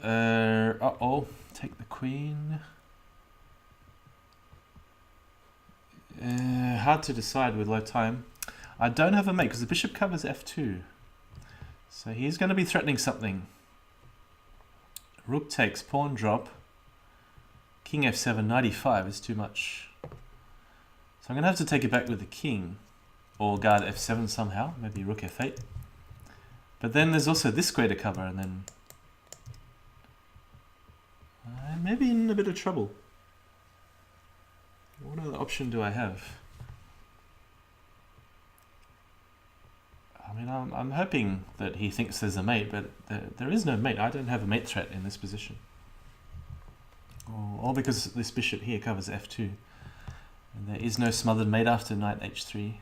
Uh-oh, take the queen. Hard to decide with low time. I don't have a mate because the bishop covers f2. So he's going to be threatening something. Rook takes, pawn drop. King f7, knight e5 is too much. So I'm going to have to take it back with the king. Or guard f7 somehow. Maybe rook f8. But then there's also this square to cover, and then... maybe in a bit of trouble. What other option do I have? I mean, I'm hoping that he thinks there's a mate, but there is no mate. I don't have a mate threat in this position. All because this bishop here covers f2. And there is no smothered mate after knight h3.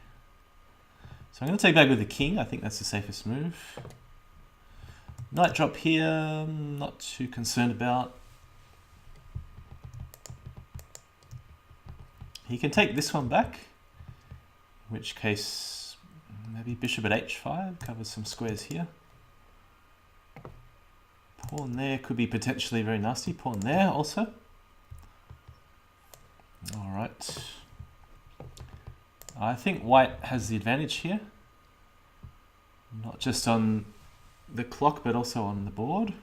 So I'm going to take back with the king. I think that's the safest move. Knight drop here, I'm not too concerned about. He can take this one back, in which case maybe bishop at h5 covers some squares here. Pawn there could be potentially very nasty. Pawn there also. All right. I think white has the advantage here, not just on the clock but also on the board.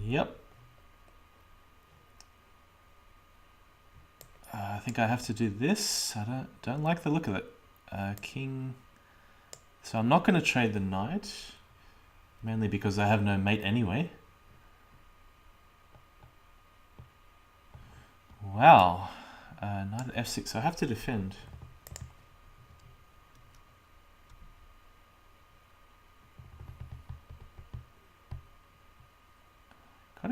Yep. I think I have to do this. I don't like the look of it. King. So I'm not going to trade the knight, mainly because I have no mate anyway. Wow. Knight at f6. So I have to defend.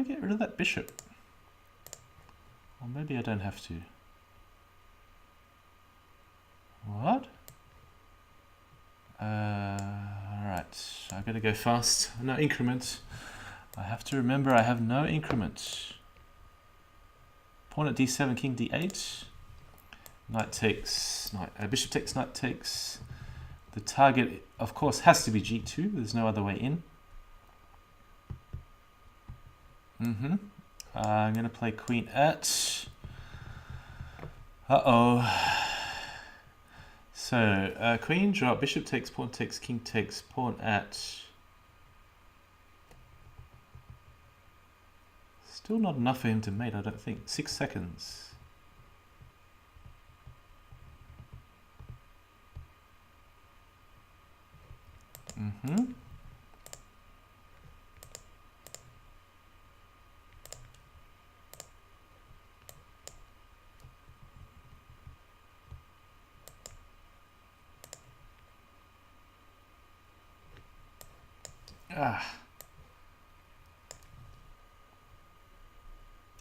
to get rid of that bishop. Or maybe I don't have to. What? Alright, I gotta go fast. No increment. I have to remember I have no increment. Pawn at d7, king d8. Knight takes, bishop takes, knight takes. The target, of course, has to be g2. There's no other way in. I'm going to play queen at... So, queen drop, bishop takes, king takes, pawn at... Still not enough for him to mate, I don't think. 6 seconds.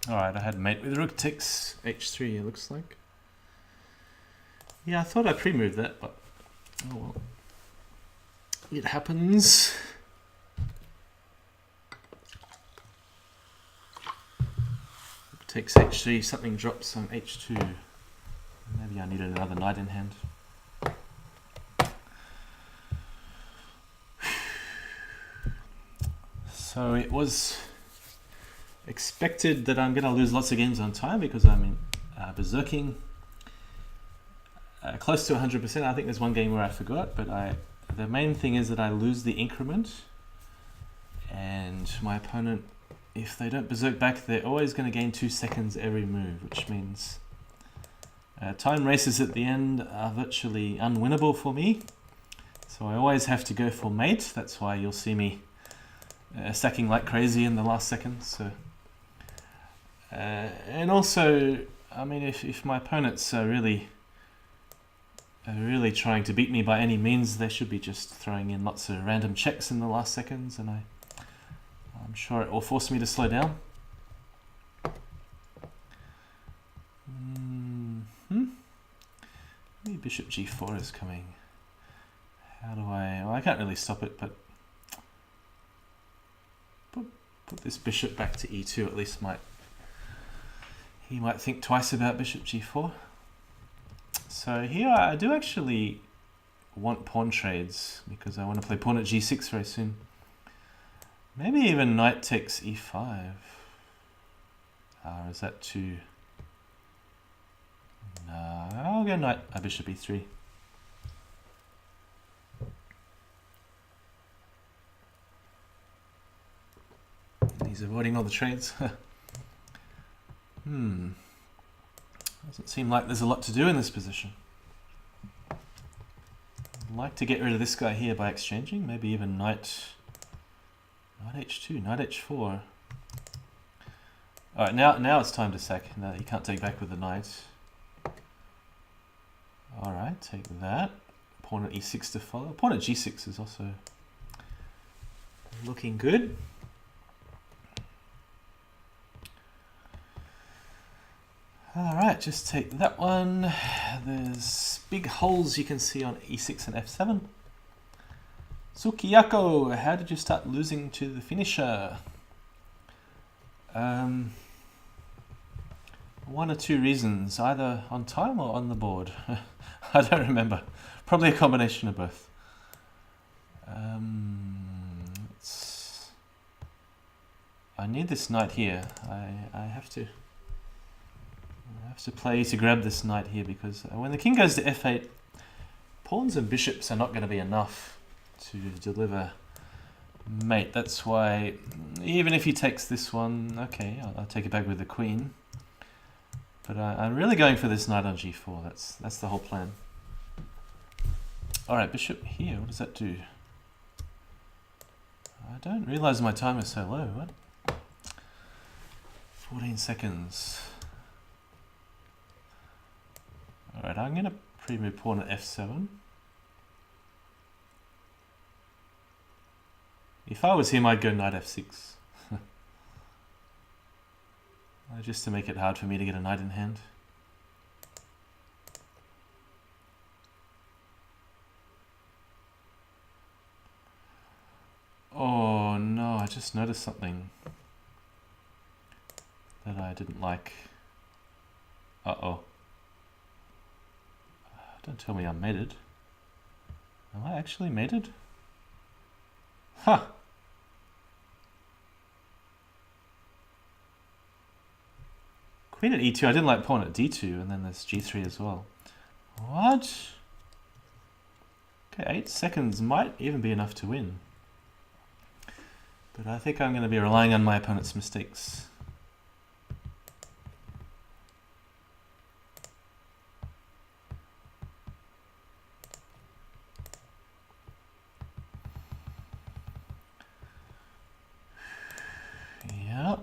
Alright, I had mate with rook takes h3, it looks like. Yeah, I thought I pre-moved that, but oh well. It happens. Takes h3, something drops on h2. Maybe I needed another knight in hand. So it was expected that I'm going to lose lots of games on time because I'm in berserking close to 100%. I think there's one game where I forgot, but the main thing is that I lose the increment, and my opponent, if they don't berserk back, they're always going to gain 2 seconds every move, which means time races at the end are virtually unwinnable for me. So I always have to go for mate. That's why you'll see me stacking like crazy in the last second. So, and also, I mean, if my opponents are really trying to beat me by any means, they should be just throwing in lots of random checks in the last seconds, and I'm sure it will force me to slow down. Maybe bishop g4 is coming. How do well, I can't really stop it, but put this bishop back to e2 at least he might think twice about bishop g4. So here I do actually want pawn trades because I want to play pawn at g6 very soon. Maybe even knight takes e5. Or is that too... No, I'll go knight, bishop e3. He's avoiding all the trades. Doesn't seem like there's a lot to do in this position. I'd like to get rid of this guy here by exchanging. Maybe even knight h2, knight h4. Alright, now it's time to sack. No, you can't take back with the knight. Alright, take that. Pawn at e6 to follow. Pawn at g6 is also looking good. Alright, just take that one. There's big holes you can see on e6 and f7. Sukiyako, how did you start losing to the finisher? One or two reasons, either on time or on the board. I don't remember. Probably a combination of both. I need this knight here. I have to play to grab this knight here because when the king goes to f8, pawns and bishops are not going to be enough to deliver mate. That's why even if he takes this one, okay, I'll take it back with the queen. But I'm really going for this knight on g4. That's the whole plan. Alright, bishop here. What does that do? I don't realize my time is so low. What? 14 seconds. Alright, I'm going to pre-move pawn at f7. If I was him, I'd go knight f6. just to make it hard for me to get a knight in hand. Oh no, I just noticed something that I didn't like. Uh-oh. Don't tell me I'm mated. Am I actually mated? Huh. Queen at e2. I didn't like pawn at d2, and then there's g3 as well. What? Okay, 8 seconds might even be enough to win. But I think I'm going to be relying on my opponent's mistakes. Yeah.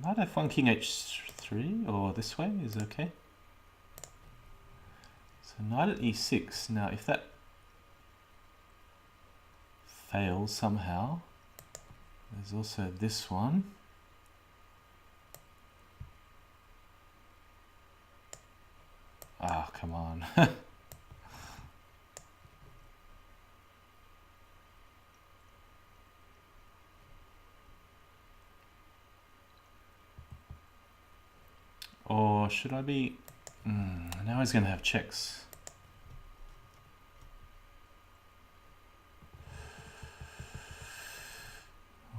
Might have one king h3, or this way is okay. So knight at e6. Now if that fails somehow, there's also this one. Ah, come on. Or should I be... now he's going to have checks.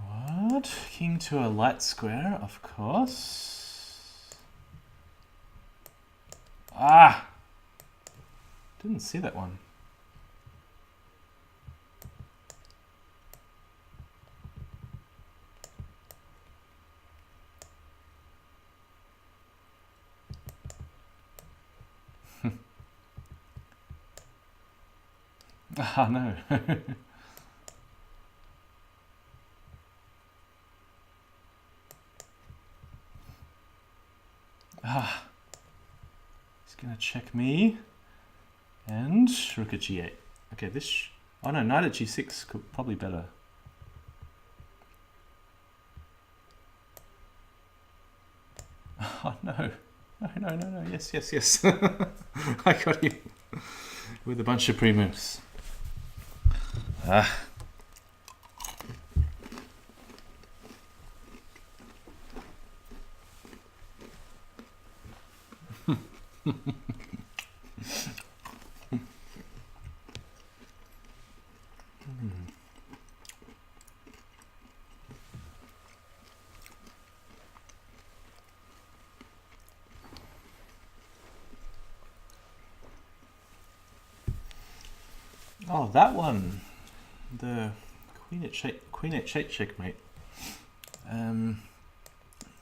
What? King to a light square, of course. Ah! Didn't see that one. Ah, no. Ah. He's going to check me. And rook at g8. Okay, this... oh no, knight at g6 could probably better. Oh no. No. Yes. I got you. With a bunch of pre-moves. Ah. Oh, that one. The queen h8 checkmate.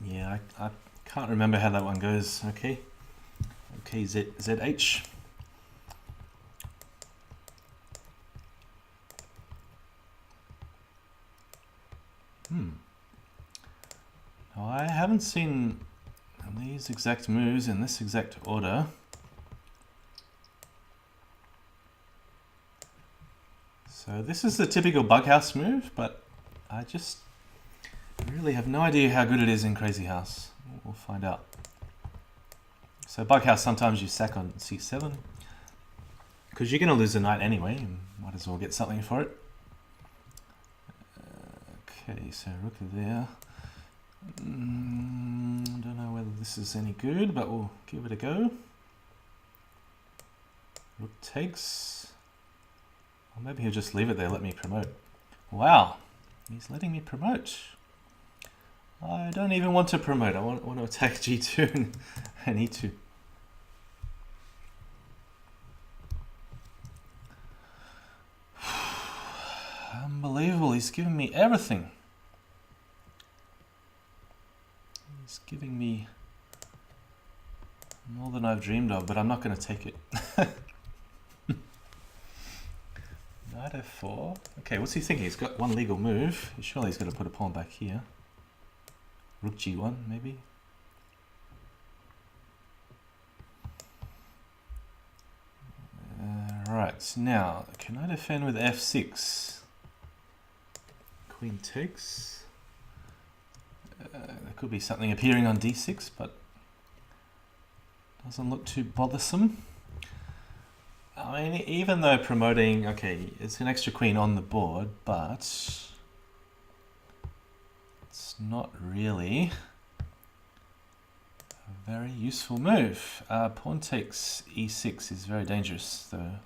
Yeah, I can't remember how that one goes. Okay, ZH. Now, I haven't seen these exact moves in this exact order. So this is the typical Bughouse move, but I just really have no idea how good it is in Crazy House. We'll find out. So Bughouse, sometimes you sack on c7, because you're going to lose a knight anyway, and might as well get something for it. Okay, so rook there. Don't know whether this is any good, but we'll give it a go. Rook takes. Or maybe he'll just leave it there, let me promote. Wow, he's letting me promote. I don't even want to promote. I want to attack g2 and e2. Unbelievable, he's giving me everything. He's giving me more than I've dreamed of, but I'm not going to take it. Knight f4. Okay, what's he thinking? He's got one legal move. Surely he's going to put a pawn back here. Rook g1, maybe. Right, now, can I defend with f6? Queen takes. There could be something appearing on d6, but doesn't look too bothersome. I mean, even though promoting, okay, it's an extra queen on the board, but it's not really a very useful move. Pawn takes e6 is very dangerous, though.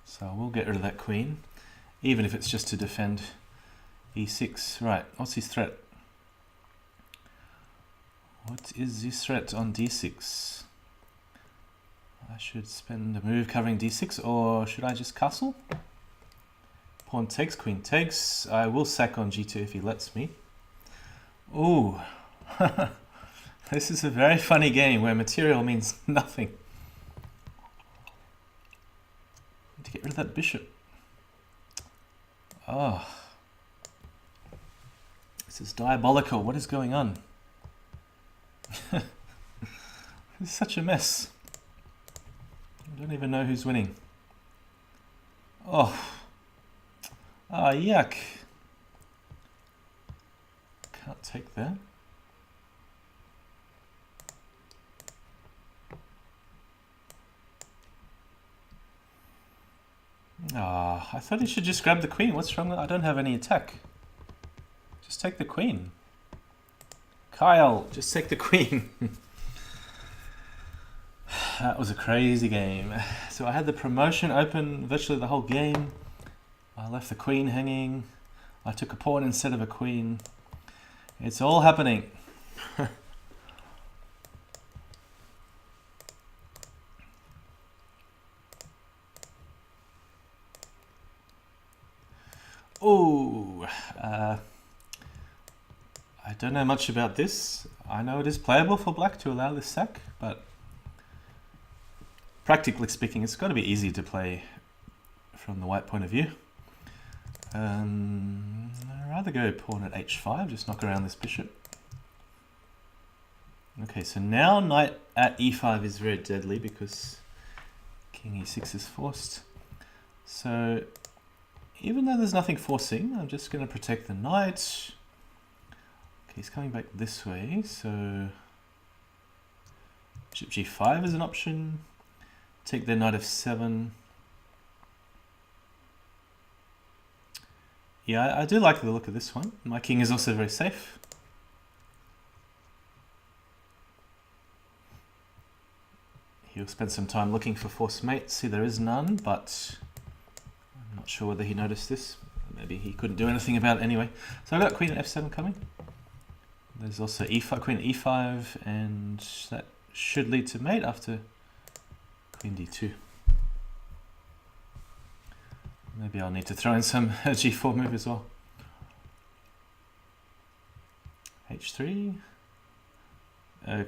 So we'll get rid of that queen, even if it's just to defend e6. Right, what's his threat? What is his threat on d6? I should spend a move covering d6, or should I just castle? Pawn takes, queen takes. I will sack on g2 if he lets me. Ooh. This is a very funny game where material means nothing. Need to get rid of that bishop. Oh. This is diabolical. What is going on? This is such a mess. I don't even know who's winning. Oh. Ah, yuck. Can't take that. Ah, I thought he should just grab the queen. What's wrong? I don't have any attack. Just take the queen. Kyle, just take the queen. That was a crazy game. So I had the promotion open virtually the whole game. I left the queen hanging. I took a pawn instead of a queen. It's all happening. Oh, I don't know much about this. I know it is playable for black to allow this sack, but practically speaking, it's got to be easy to play from the white point of view. I'd rather go pawn at h5, just knock around this bishop. Okay, so now knight at e5 is very deadly because king e6 is forced. So even though there's nothing forcing, I'm just going to protect the knight. Okay, he's coming back this way, so bishop g5 is an option. Take the knight f7. Yeah, I do like the look of this one. My king is also very safe. He'll spend some time looking for forced mates. See, there is none, but I'm not sure whether he noticed this. Maybe he couldn't do anything about it anyway. So I've got queen at f7 coming. There's also e5, queen at e5, and that should lead to mate after queen d2. Maybe I'll need to throw in some g4 move as well. h3.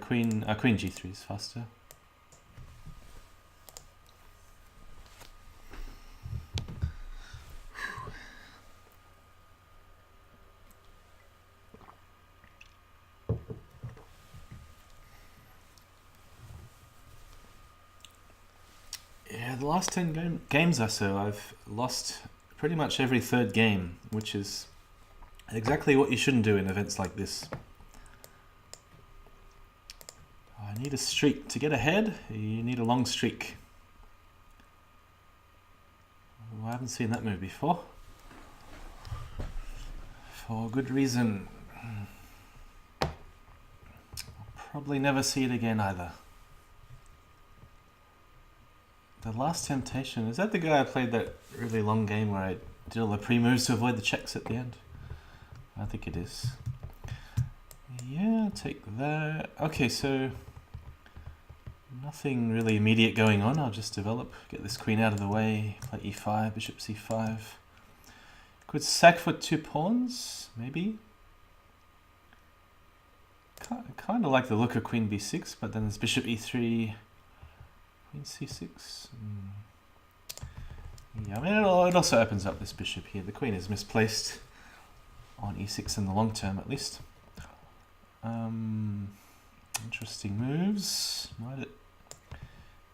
Queen g3 is faster. Yeah, the last 10 games or so, I've lost pretty much every third game, which is exactly what you shouldn't do in events like this. I need a streak. To get ahead, you need a long streak. Oh, I haven't seen that move before. For good reason. I'll probably never see it again either. The Last Temptation, is that the guy I played that really long game where I did all the pre-moves to avoid the checks at the end? I think it is. Yeah, I'll take that. Okay, so nothing really immediate going on. I'll just develop, get this queen out of the way, play e5, bishop c5. Could sack for 2 pawns, maybe. Kind of like the look of queen b6, but then there's bishop e3, queen c6. Yeah, I mean, it also opens up this bishop here. The queen is misplaced on e6 in the long term, at least. Interesting moves. Knight at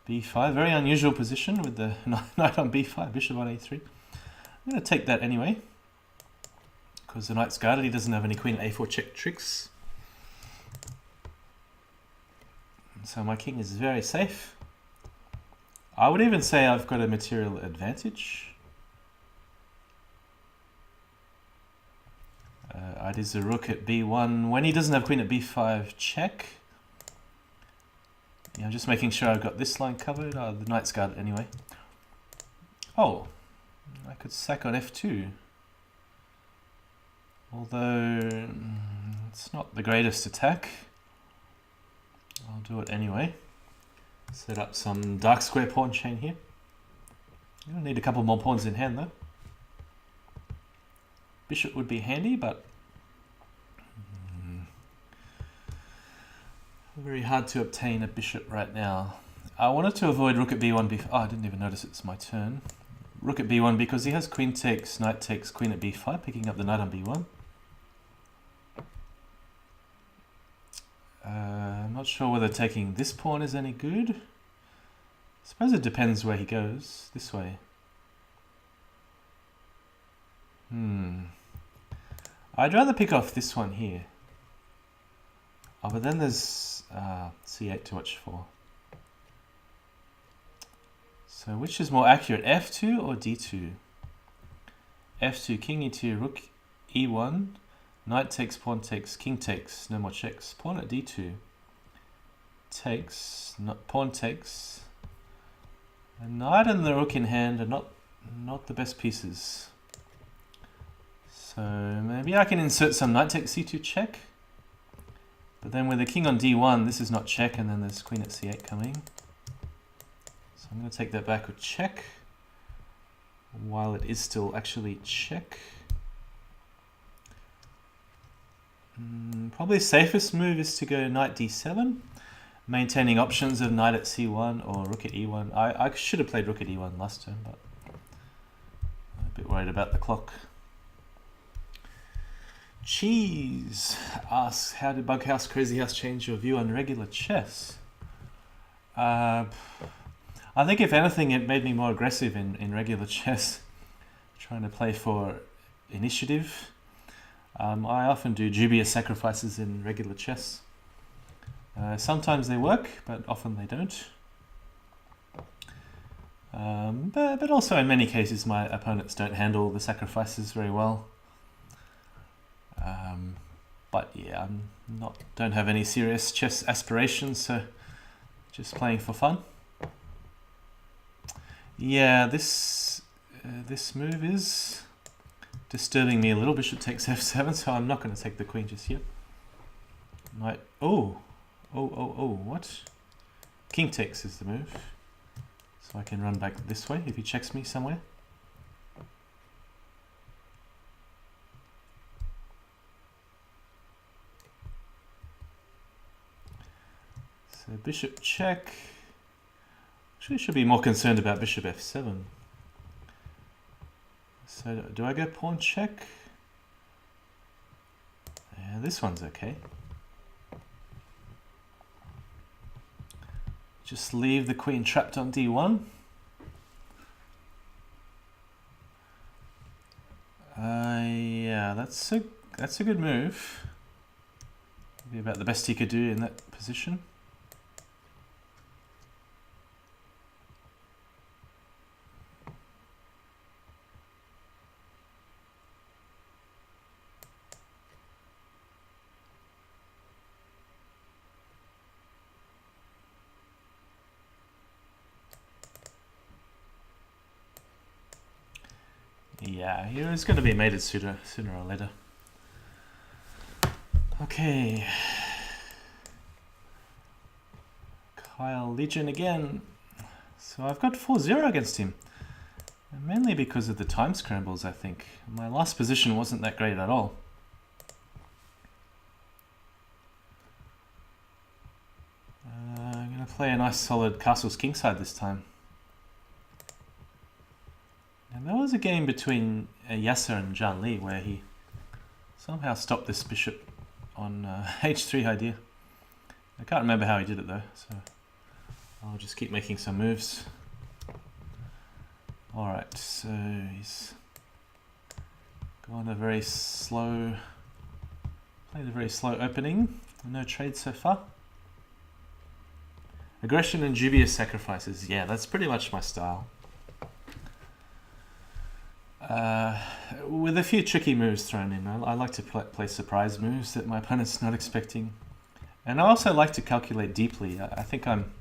b5. Very unusual position with the knight on b5, bishop on a3. I'm going to take that anyway. because the knight's guarded. He doesn't have any queen a4 check tricks. So my king is very safe. I would even say I've got a material advantage. It is a rook at b1. When he doesn't have queen at b5 check. Yeah, I'm just making sure I've got this line covered. The knight's guarded anyway. Oh, I could sack on f2. Although it's not the greatest attack. I'll do it anyway. Set up some dark square pawn chain here. You don't need a couple more pawns in hand though. Bishop would be handy, but very hard to obtain a bishop right now. I wanted to avoid rook at b1. Oh, I didn't even notice it's my turn. Rook at b1 because he has queen takes, knight takes, queen at b5, picking up the knight on b1. I'm not sure whether taking this pawn is any good. I suppose it depends where he goes. This way. I'd rather pick off this one here. Oh, but then there's c8 to watch for. So which is more accurate, f2 or d2? f2, king e2, rook e1, knight takes, pawn takes, king takes, no more checks. Pawn at d2 takes, pawn takes. The knight and the rook in hand are not the best pieces. So maybe I can insert some knight takes c2 check. But then with the king on d1, this is not check, and then there's queen at c8 coming. So I'm going to take that back with check, while it is still actually check. Probably safest move is to go knight d7, maintaining options of knight at c1 or rook at e1. I should have played rook at e1 last turn, but I'm a bit worried about the clock. Cheese asks, how did Bughouse Crazy House change your view on regular chess? I think if anything it made me more aggressive in regular chess, trying to play for initiative. I often do dubious sacrifices in regular chess. Sometimes they work, but often they don't. But also in many cases my opponents don't handle the sacrifices very well. But yeah, don't have any serious chess aspirations, so just playing for fun. Yeah, this move is disturbing me a little. Bishop takes f7, so I'm not going to take the queen just yet. Knight. Oh, what? King takes is the move, so I can run back this way if he checks me somewhere. So bishop check. Actually, should be more concerned about bishop f7. So do I go pawn check? Yeah, this one's okay. Just leave the queen trapped on d1. Yeah, that's a good move. Maybe about the best he could do in that position. Yeah, he was going to be mated sooner or later. Okay. Kyle Legion again. So I've got 4-0 against him. And mainly because of the time scrambles, I think. My last position wasn't that great at all. I'm going to play a nice solid Castles Kingside this time. And there was a game between Yasser and Zhang Li where he somehow stopped this bishop on h3 idea. I can't remember how he did it though, so I'll just keep making some moves. Alright, so he's Go on a very slow, played a very slow opening. No trade so far. Aggression and dubious sacrifices. Yeah, that's pretty much my style. With a few tricky moves thrown in. I like to play surprise moves that my opponent's not expecting. And I also like to calculate deeply. I think I'm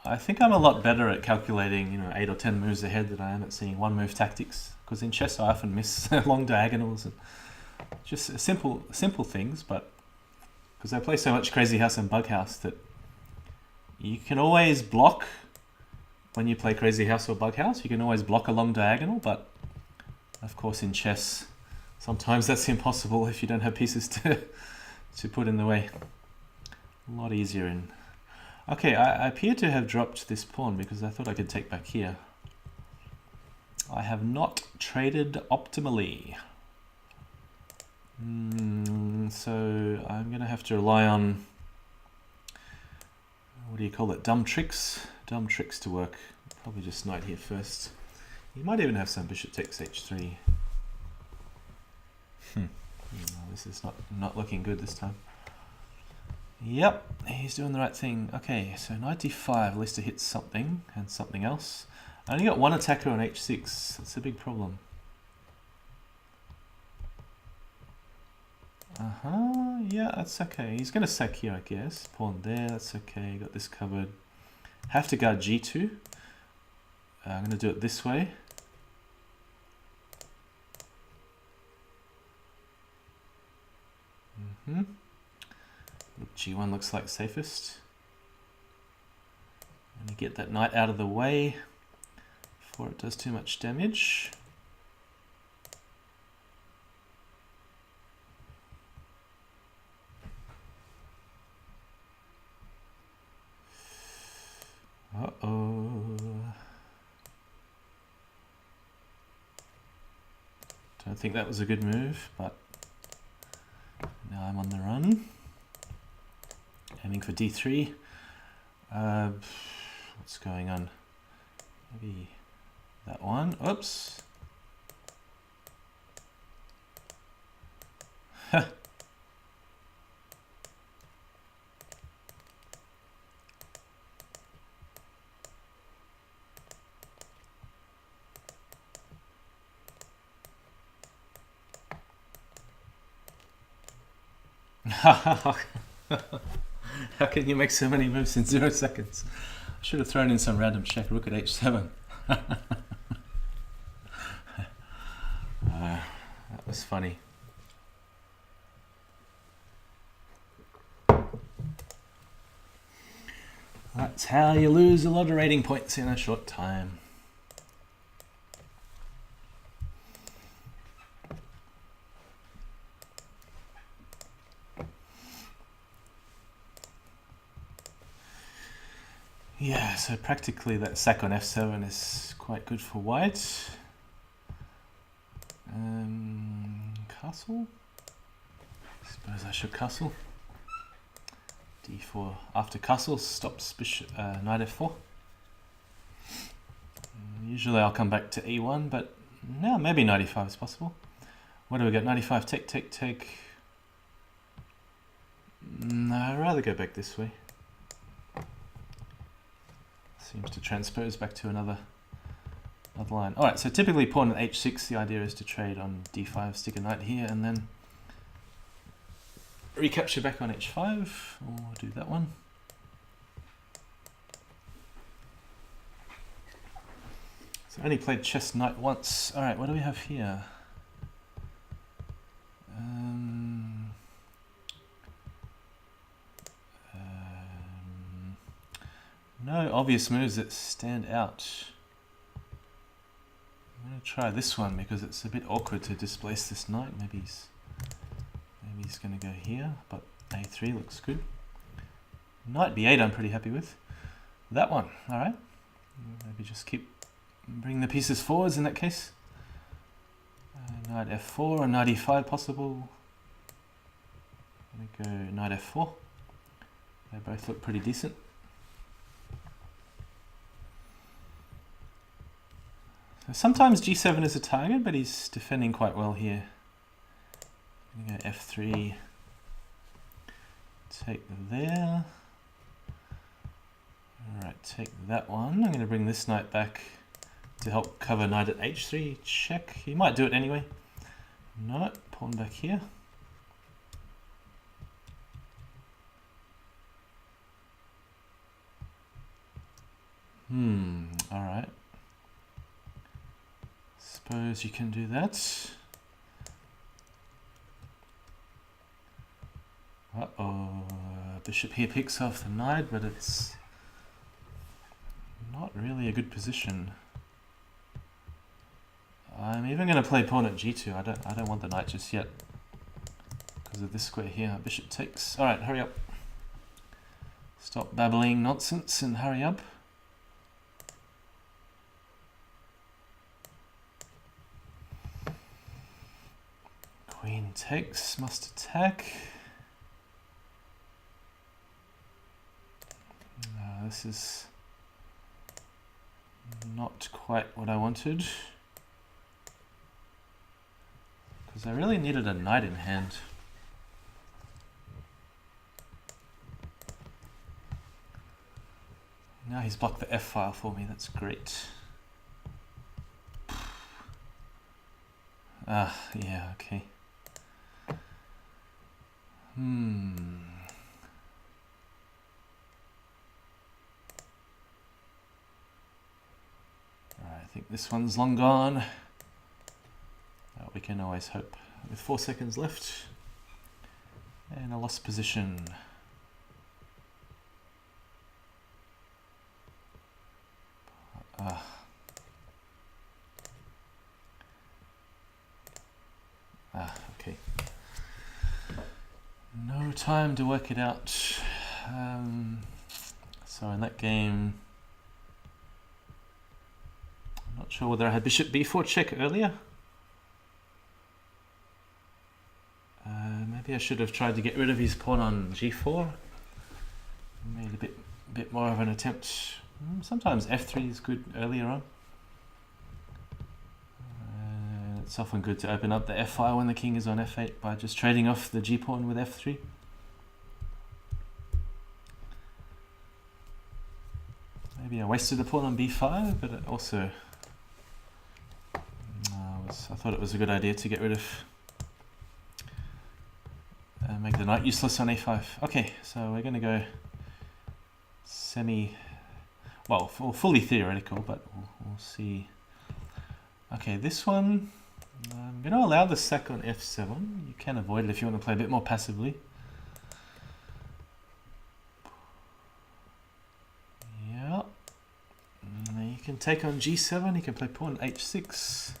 a lot better at calculating, 8 or 10 moves ahead than I am at seeing one move tactics. Because in chess I often miss long diagonals and just simple things, but because I play so much Crazy House and Bug House that you can always block when you play Crazy House or Bug House. You can always block a long diagonal, but of course in chess sometimes that's impossible if you don't have pieces to put in the way. A lot easier in... Okay, I appear to have dropped this pawn because I thought I could take back here. I have not traded optimally. So I'm going to have to rely on, what do you call it, dumb tricks? Dumb tricks to work. Probably just knight here first. You might even have some bishop takes h3. No, this is not looking good this time. Yep, he's doing the right thing. Okay, so knight d5, at least it hits something and something else. I only got one attacker on h6. That's a big problem. Yeah, that's okay. He's going to sack here, I guess. Pawn there, that's okay. Got this covered. Have to guard g2. I'm going to do it this way. G1 looks like safest. And you get that knight out of the way before it does too much damage. Uh-oh. Don't think that was a good move, but now I'm on the run. Aiming for d3. What's going on? Maybe that one. Oops. How can you make so many moves in 0 seconds? I should have thrown in some random check. Rook at h7. That was funny. That's how you lose a lot of rating points in a short time. Yeah, so practically that sack on f7 is quite good for white. Castle? I suppose I should castle. d4 after castle stops bishop, knight f4. Usually I'll come back to e1, but now maybe knight e5 is possible. What do we got? Knight e5, take. No, I'd rather go back this way. Seems to transpose back to another line. Alright, so typically pawn at h6, the idea is to trade on d5, stick a knight here, and then recapture back on h5, or do that one. So I only played chess knight once. Alright, what do we have here? No obvious moves that stand out. I'm going to try this one because it's a bit awkward to displace this knight. Maybe he's going to go here, but a3 looks good. Knight b8 I'm pretty happy with. That one, alright. Maybe just bring the pieces forwards in that case. Knight f4 and knight e5 possible. I'm going to go knight f4. They both look pretty decent. Sometimes g7 is a target, but he's defending quite well here. I'm going to go f3, take there. Alright, take that one. I'm going to bring this knight back to help cover knight at h3, check. He might do it anyway. No, pawn back here. Alright. Suppose you can do that. Uh-oh. Bishop here picks off the knight, but it's not really a good position. I'm even going to play pawn at g2. I don't want the knight just yet because of this square here. Bishop takes. All right, hurry up. Stop babbling nonsense and hurry up. Queen takes, must attack. This is not quite what I wanted, because I really needed a knight in hand. Now he's blocked the f-file for me, that's great. Yeah, okay. I think this one's long gone. We can always hope. With 4 seconds left. And a lost position. Okay. No time to work it out. So in that game, I'm not sure whether I had bishop b4 check earlier. Maybe I should have tried to get rid of his pawn on g4. Made a bit more of an attempt. Sometimes f3 is good earlier on. It's often good to open up the f-file when the king is on f8 by just trading off the g-pawn with f3. Maybe I wasted a pawn on b5, but it also I thought it was a good idea to get rid of make the knight useless on a5. Okay, so we're going to go fully theoretical, but we'll see. Okay, this one, I'm going to allow the sack on f7. You can avoid it if you want to play a bit more passively. Yeah. You can take on g7, you can play pawn h6.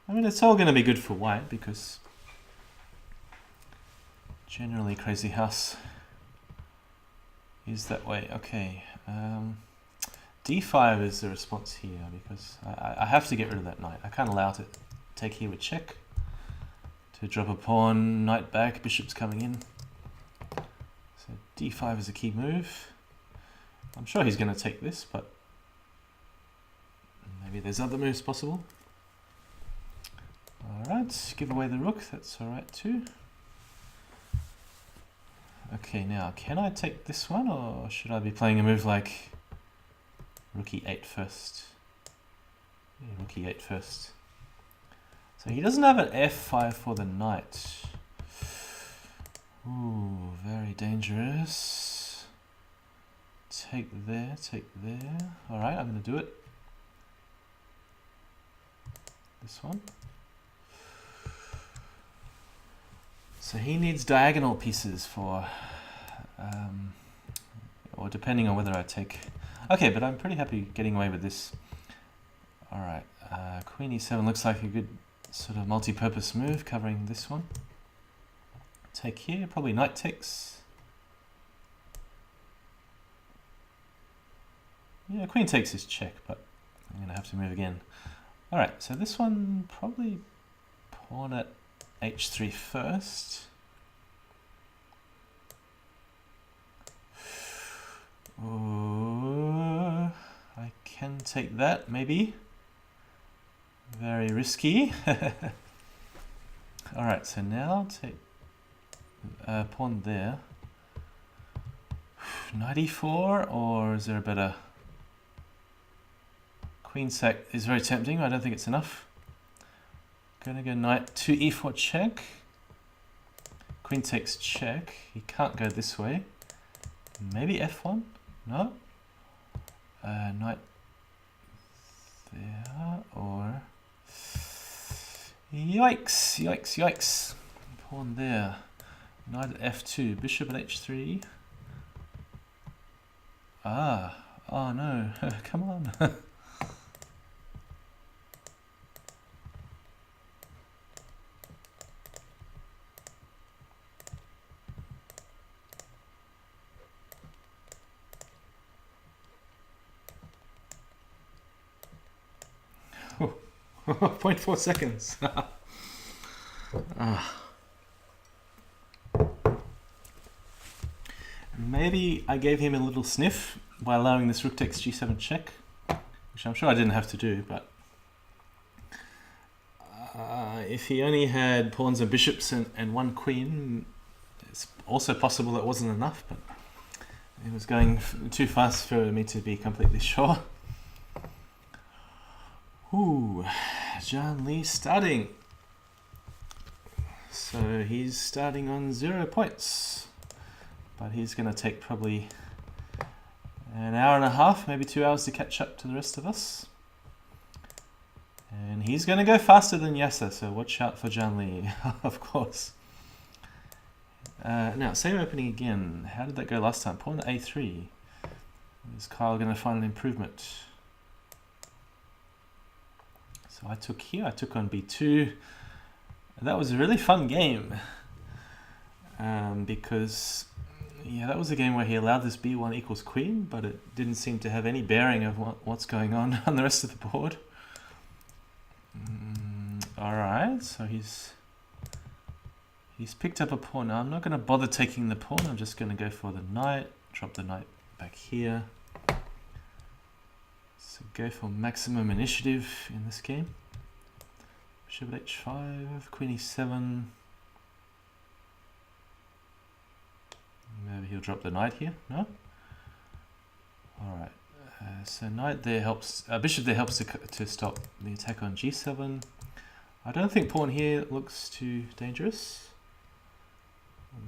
I mean, it's all going to be good for white because generally Crazy House is that way. Okay, d5 is the response here because I have to get rid of that knight. I can't allow it to take here with check. To drop a pawn, knight back, bishop's coming in. So d5 is a key move. I'm sure he's going to take this, but maybe there's other moves possible. Alright, give away the rook, that's alright too. Okay, now can I take this one, or should I be playing a move like rook e8 first? Yeah, rook e8 first. So he doesn't have an f5 for the knight. Ooh, very dangerous. Take there, take there. Alright, I'm going to do it. This one. So he needs diagonal pieces for, or depending on whether I take. Okay, but I'm pretty happy getting away with this. All right, Queen e7 looks like a good sort of multi-purpose move, covering this one. Take here, probably knight takes. Yeah, queen takes is check, but I'm gonna have to move again. All right, so this one probably pawn at h3 first. Oh, I can take that, maybe. Very risky. Alright, so now take pawn there. Knight e4, or is there a better? Queen sack is very tempting, I don't think it's enough. Gonna go knight to e4 check. Queen takes check. He can't go this way. Maybe f1? No? Knight there, or... Yikes, yikes, yikes. Pawn there. Knight at f2, bishop at h3. Ah, oh no, come on. 0.4 seconds. Maybe I gave him a little sniff by allowing this rook takes g7 check, which I'm sure I didn't have to do, but if he only had pawns and bishops and one queen, it's also possible it wasn't enough, but it was going too fast for me to be completely sure. Ooh, Zhang Li starting. So he's starting on 0 points, but he's going to take probably an hour and a half, maybe 2 hours to catch up to the rest of us. And he's going to go faster than Yasser, so watch out for Zhang Li, of course. Now, same opening again. How did that go last time? Pawn to a3. Is Kyle going to find an improvement? So I took here, I took on b2. That was a really fun game. Because, yeah, that was a game where he allowed this b1 equals queen, but it didn't seem to have any bearing of what's going on the rest of the board. Alright, so he's picked up a pawn. Now I'm not going to bother taking the pawn, I'm just going to go for the knight, drop the knight back here. So go for maximum initiative in this game. Bishop at h5, queen e7. Maybe he'll drop the knight here, no? Alright, so knight there helps, bishop there helps to stop the attack on g7. I don't think pawn here looks too dangerous.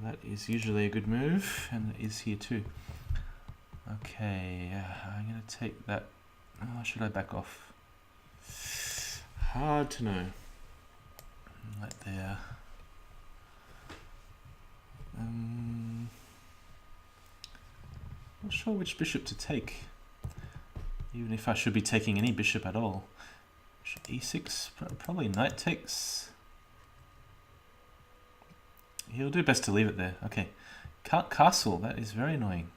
That is usually a good move, and it is here too. Okay, I'm going to take that. Oh, should I back off? Hard to know. Right there. Not sure which bishop to take, even if I should be taking any bishop at all. E6, probably knight takes. He'll do best to leave it there. Okay, castle, that is very annoying.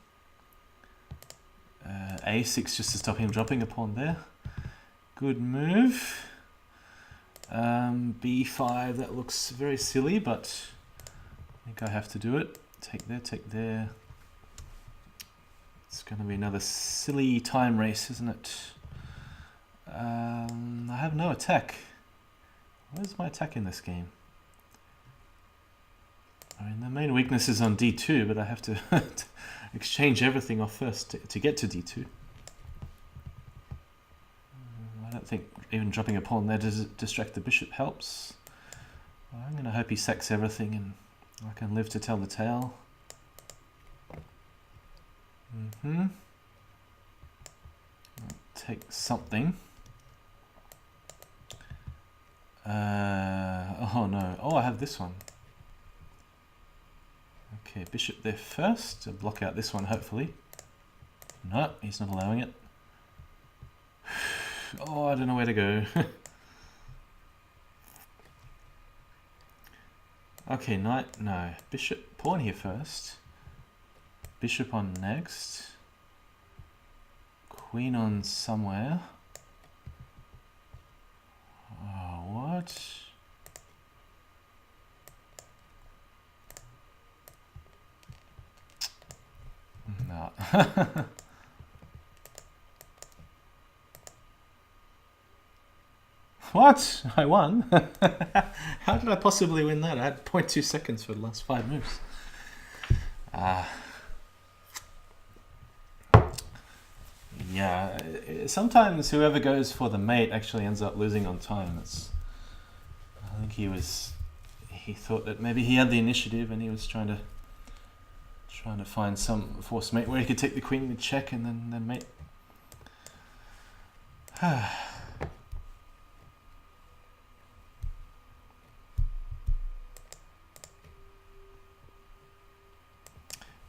A6 just to stop him dropping a pawn there. Good move. B5, that looks very silly, but I think I have to do it. Take there, take there. It's going to be another silly time race, isn't it? I have no attack. Where's my attack in this game? I mean, the main weakness is on d2, but I have to exchange everything off first to get to d2. I don't think even dropping a pawn there to distract the bishop helps. I'm going to hope he sacks everything and I can live to tell the tale. Take something. Oh no. Oh, I have this one. Okay, bishop there first to block out this one, hopefully. No, he's not allowing it. Oh, I don't know where to go. Okay, knight, no. Bishop, pawn here first. Bishop on next. Queen on somewhere. Oh, what? No. What? I won? How did I possibly win that? I had 0.2 seconds for the last 5 moves. Yeah, sometimes whoever goes for the mate actually ends up losing on time. I think he thought that maybe he had the initiative and he was trying to find some force mate where he could take the queen with check and then mate.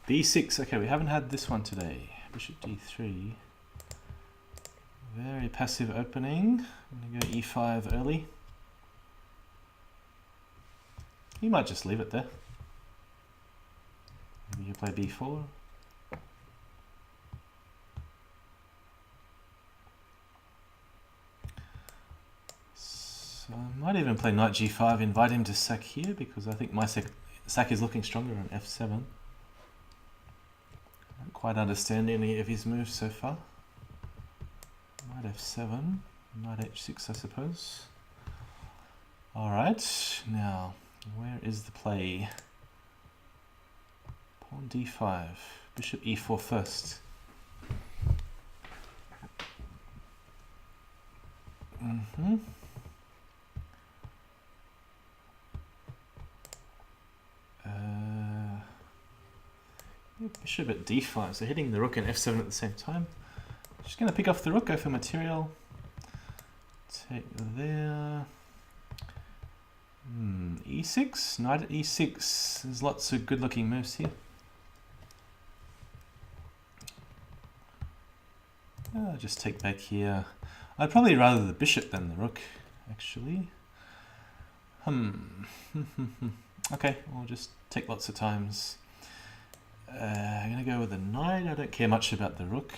B6, okay, we haven't had this one today. Bishop D3. Very passive opening. I'm going to go E5 early. You might just leave it there. Maybe you play B4. So I might even play knight G5, invite him to sack here because I think my sack is looking stronger on F7. I don't quite understand any of his moves so far. Knight F7, knight H6 I suppose. Alright, now where is the play? Pawn D5, bishop E4 first. Bishop at D5, so hitting the rook and F7 at the same time. Just going to pick off the rook, go for material. Take there. E6, knight at E6. There's lots of good looking moves here. I'll just take back here. I'd probably rather the bishop than the rook, actually. Okay, we'll just take lots of times. I'm going to go with the knight. I don't care much about the rook.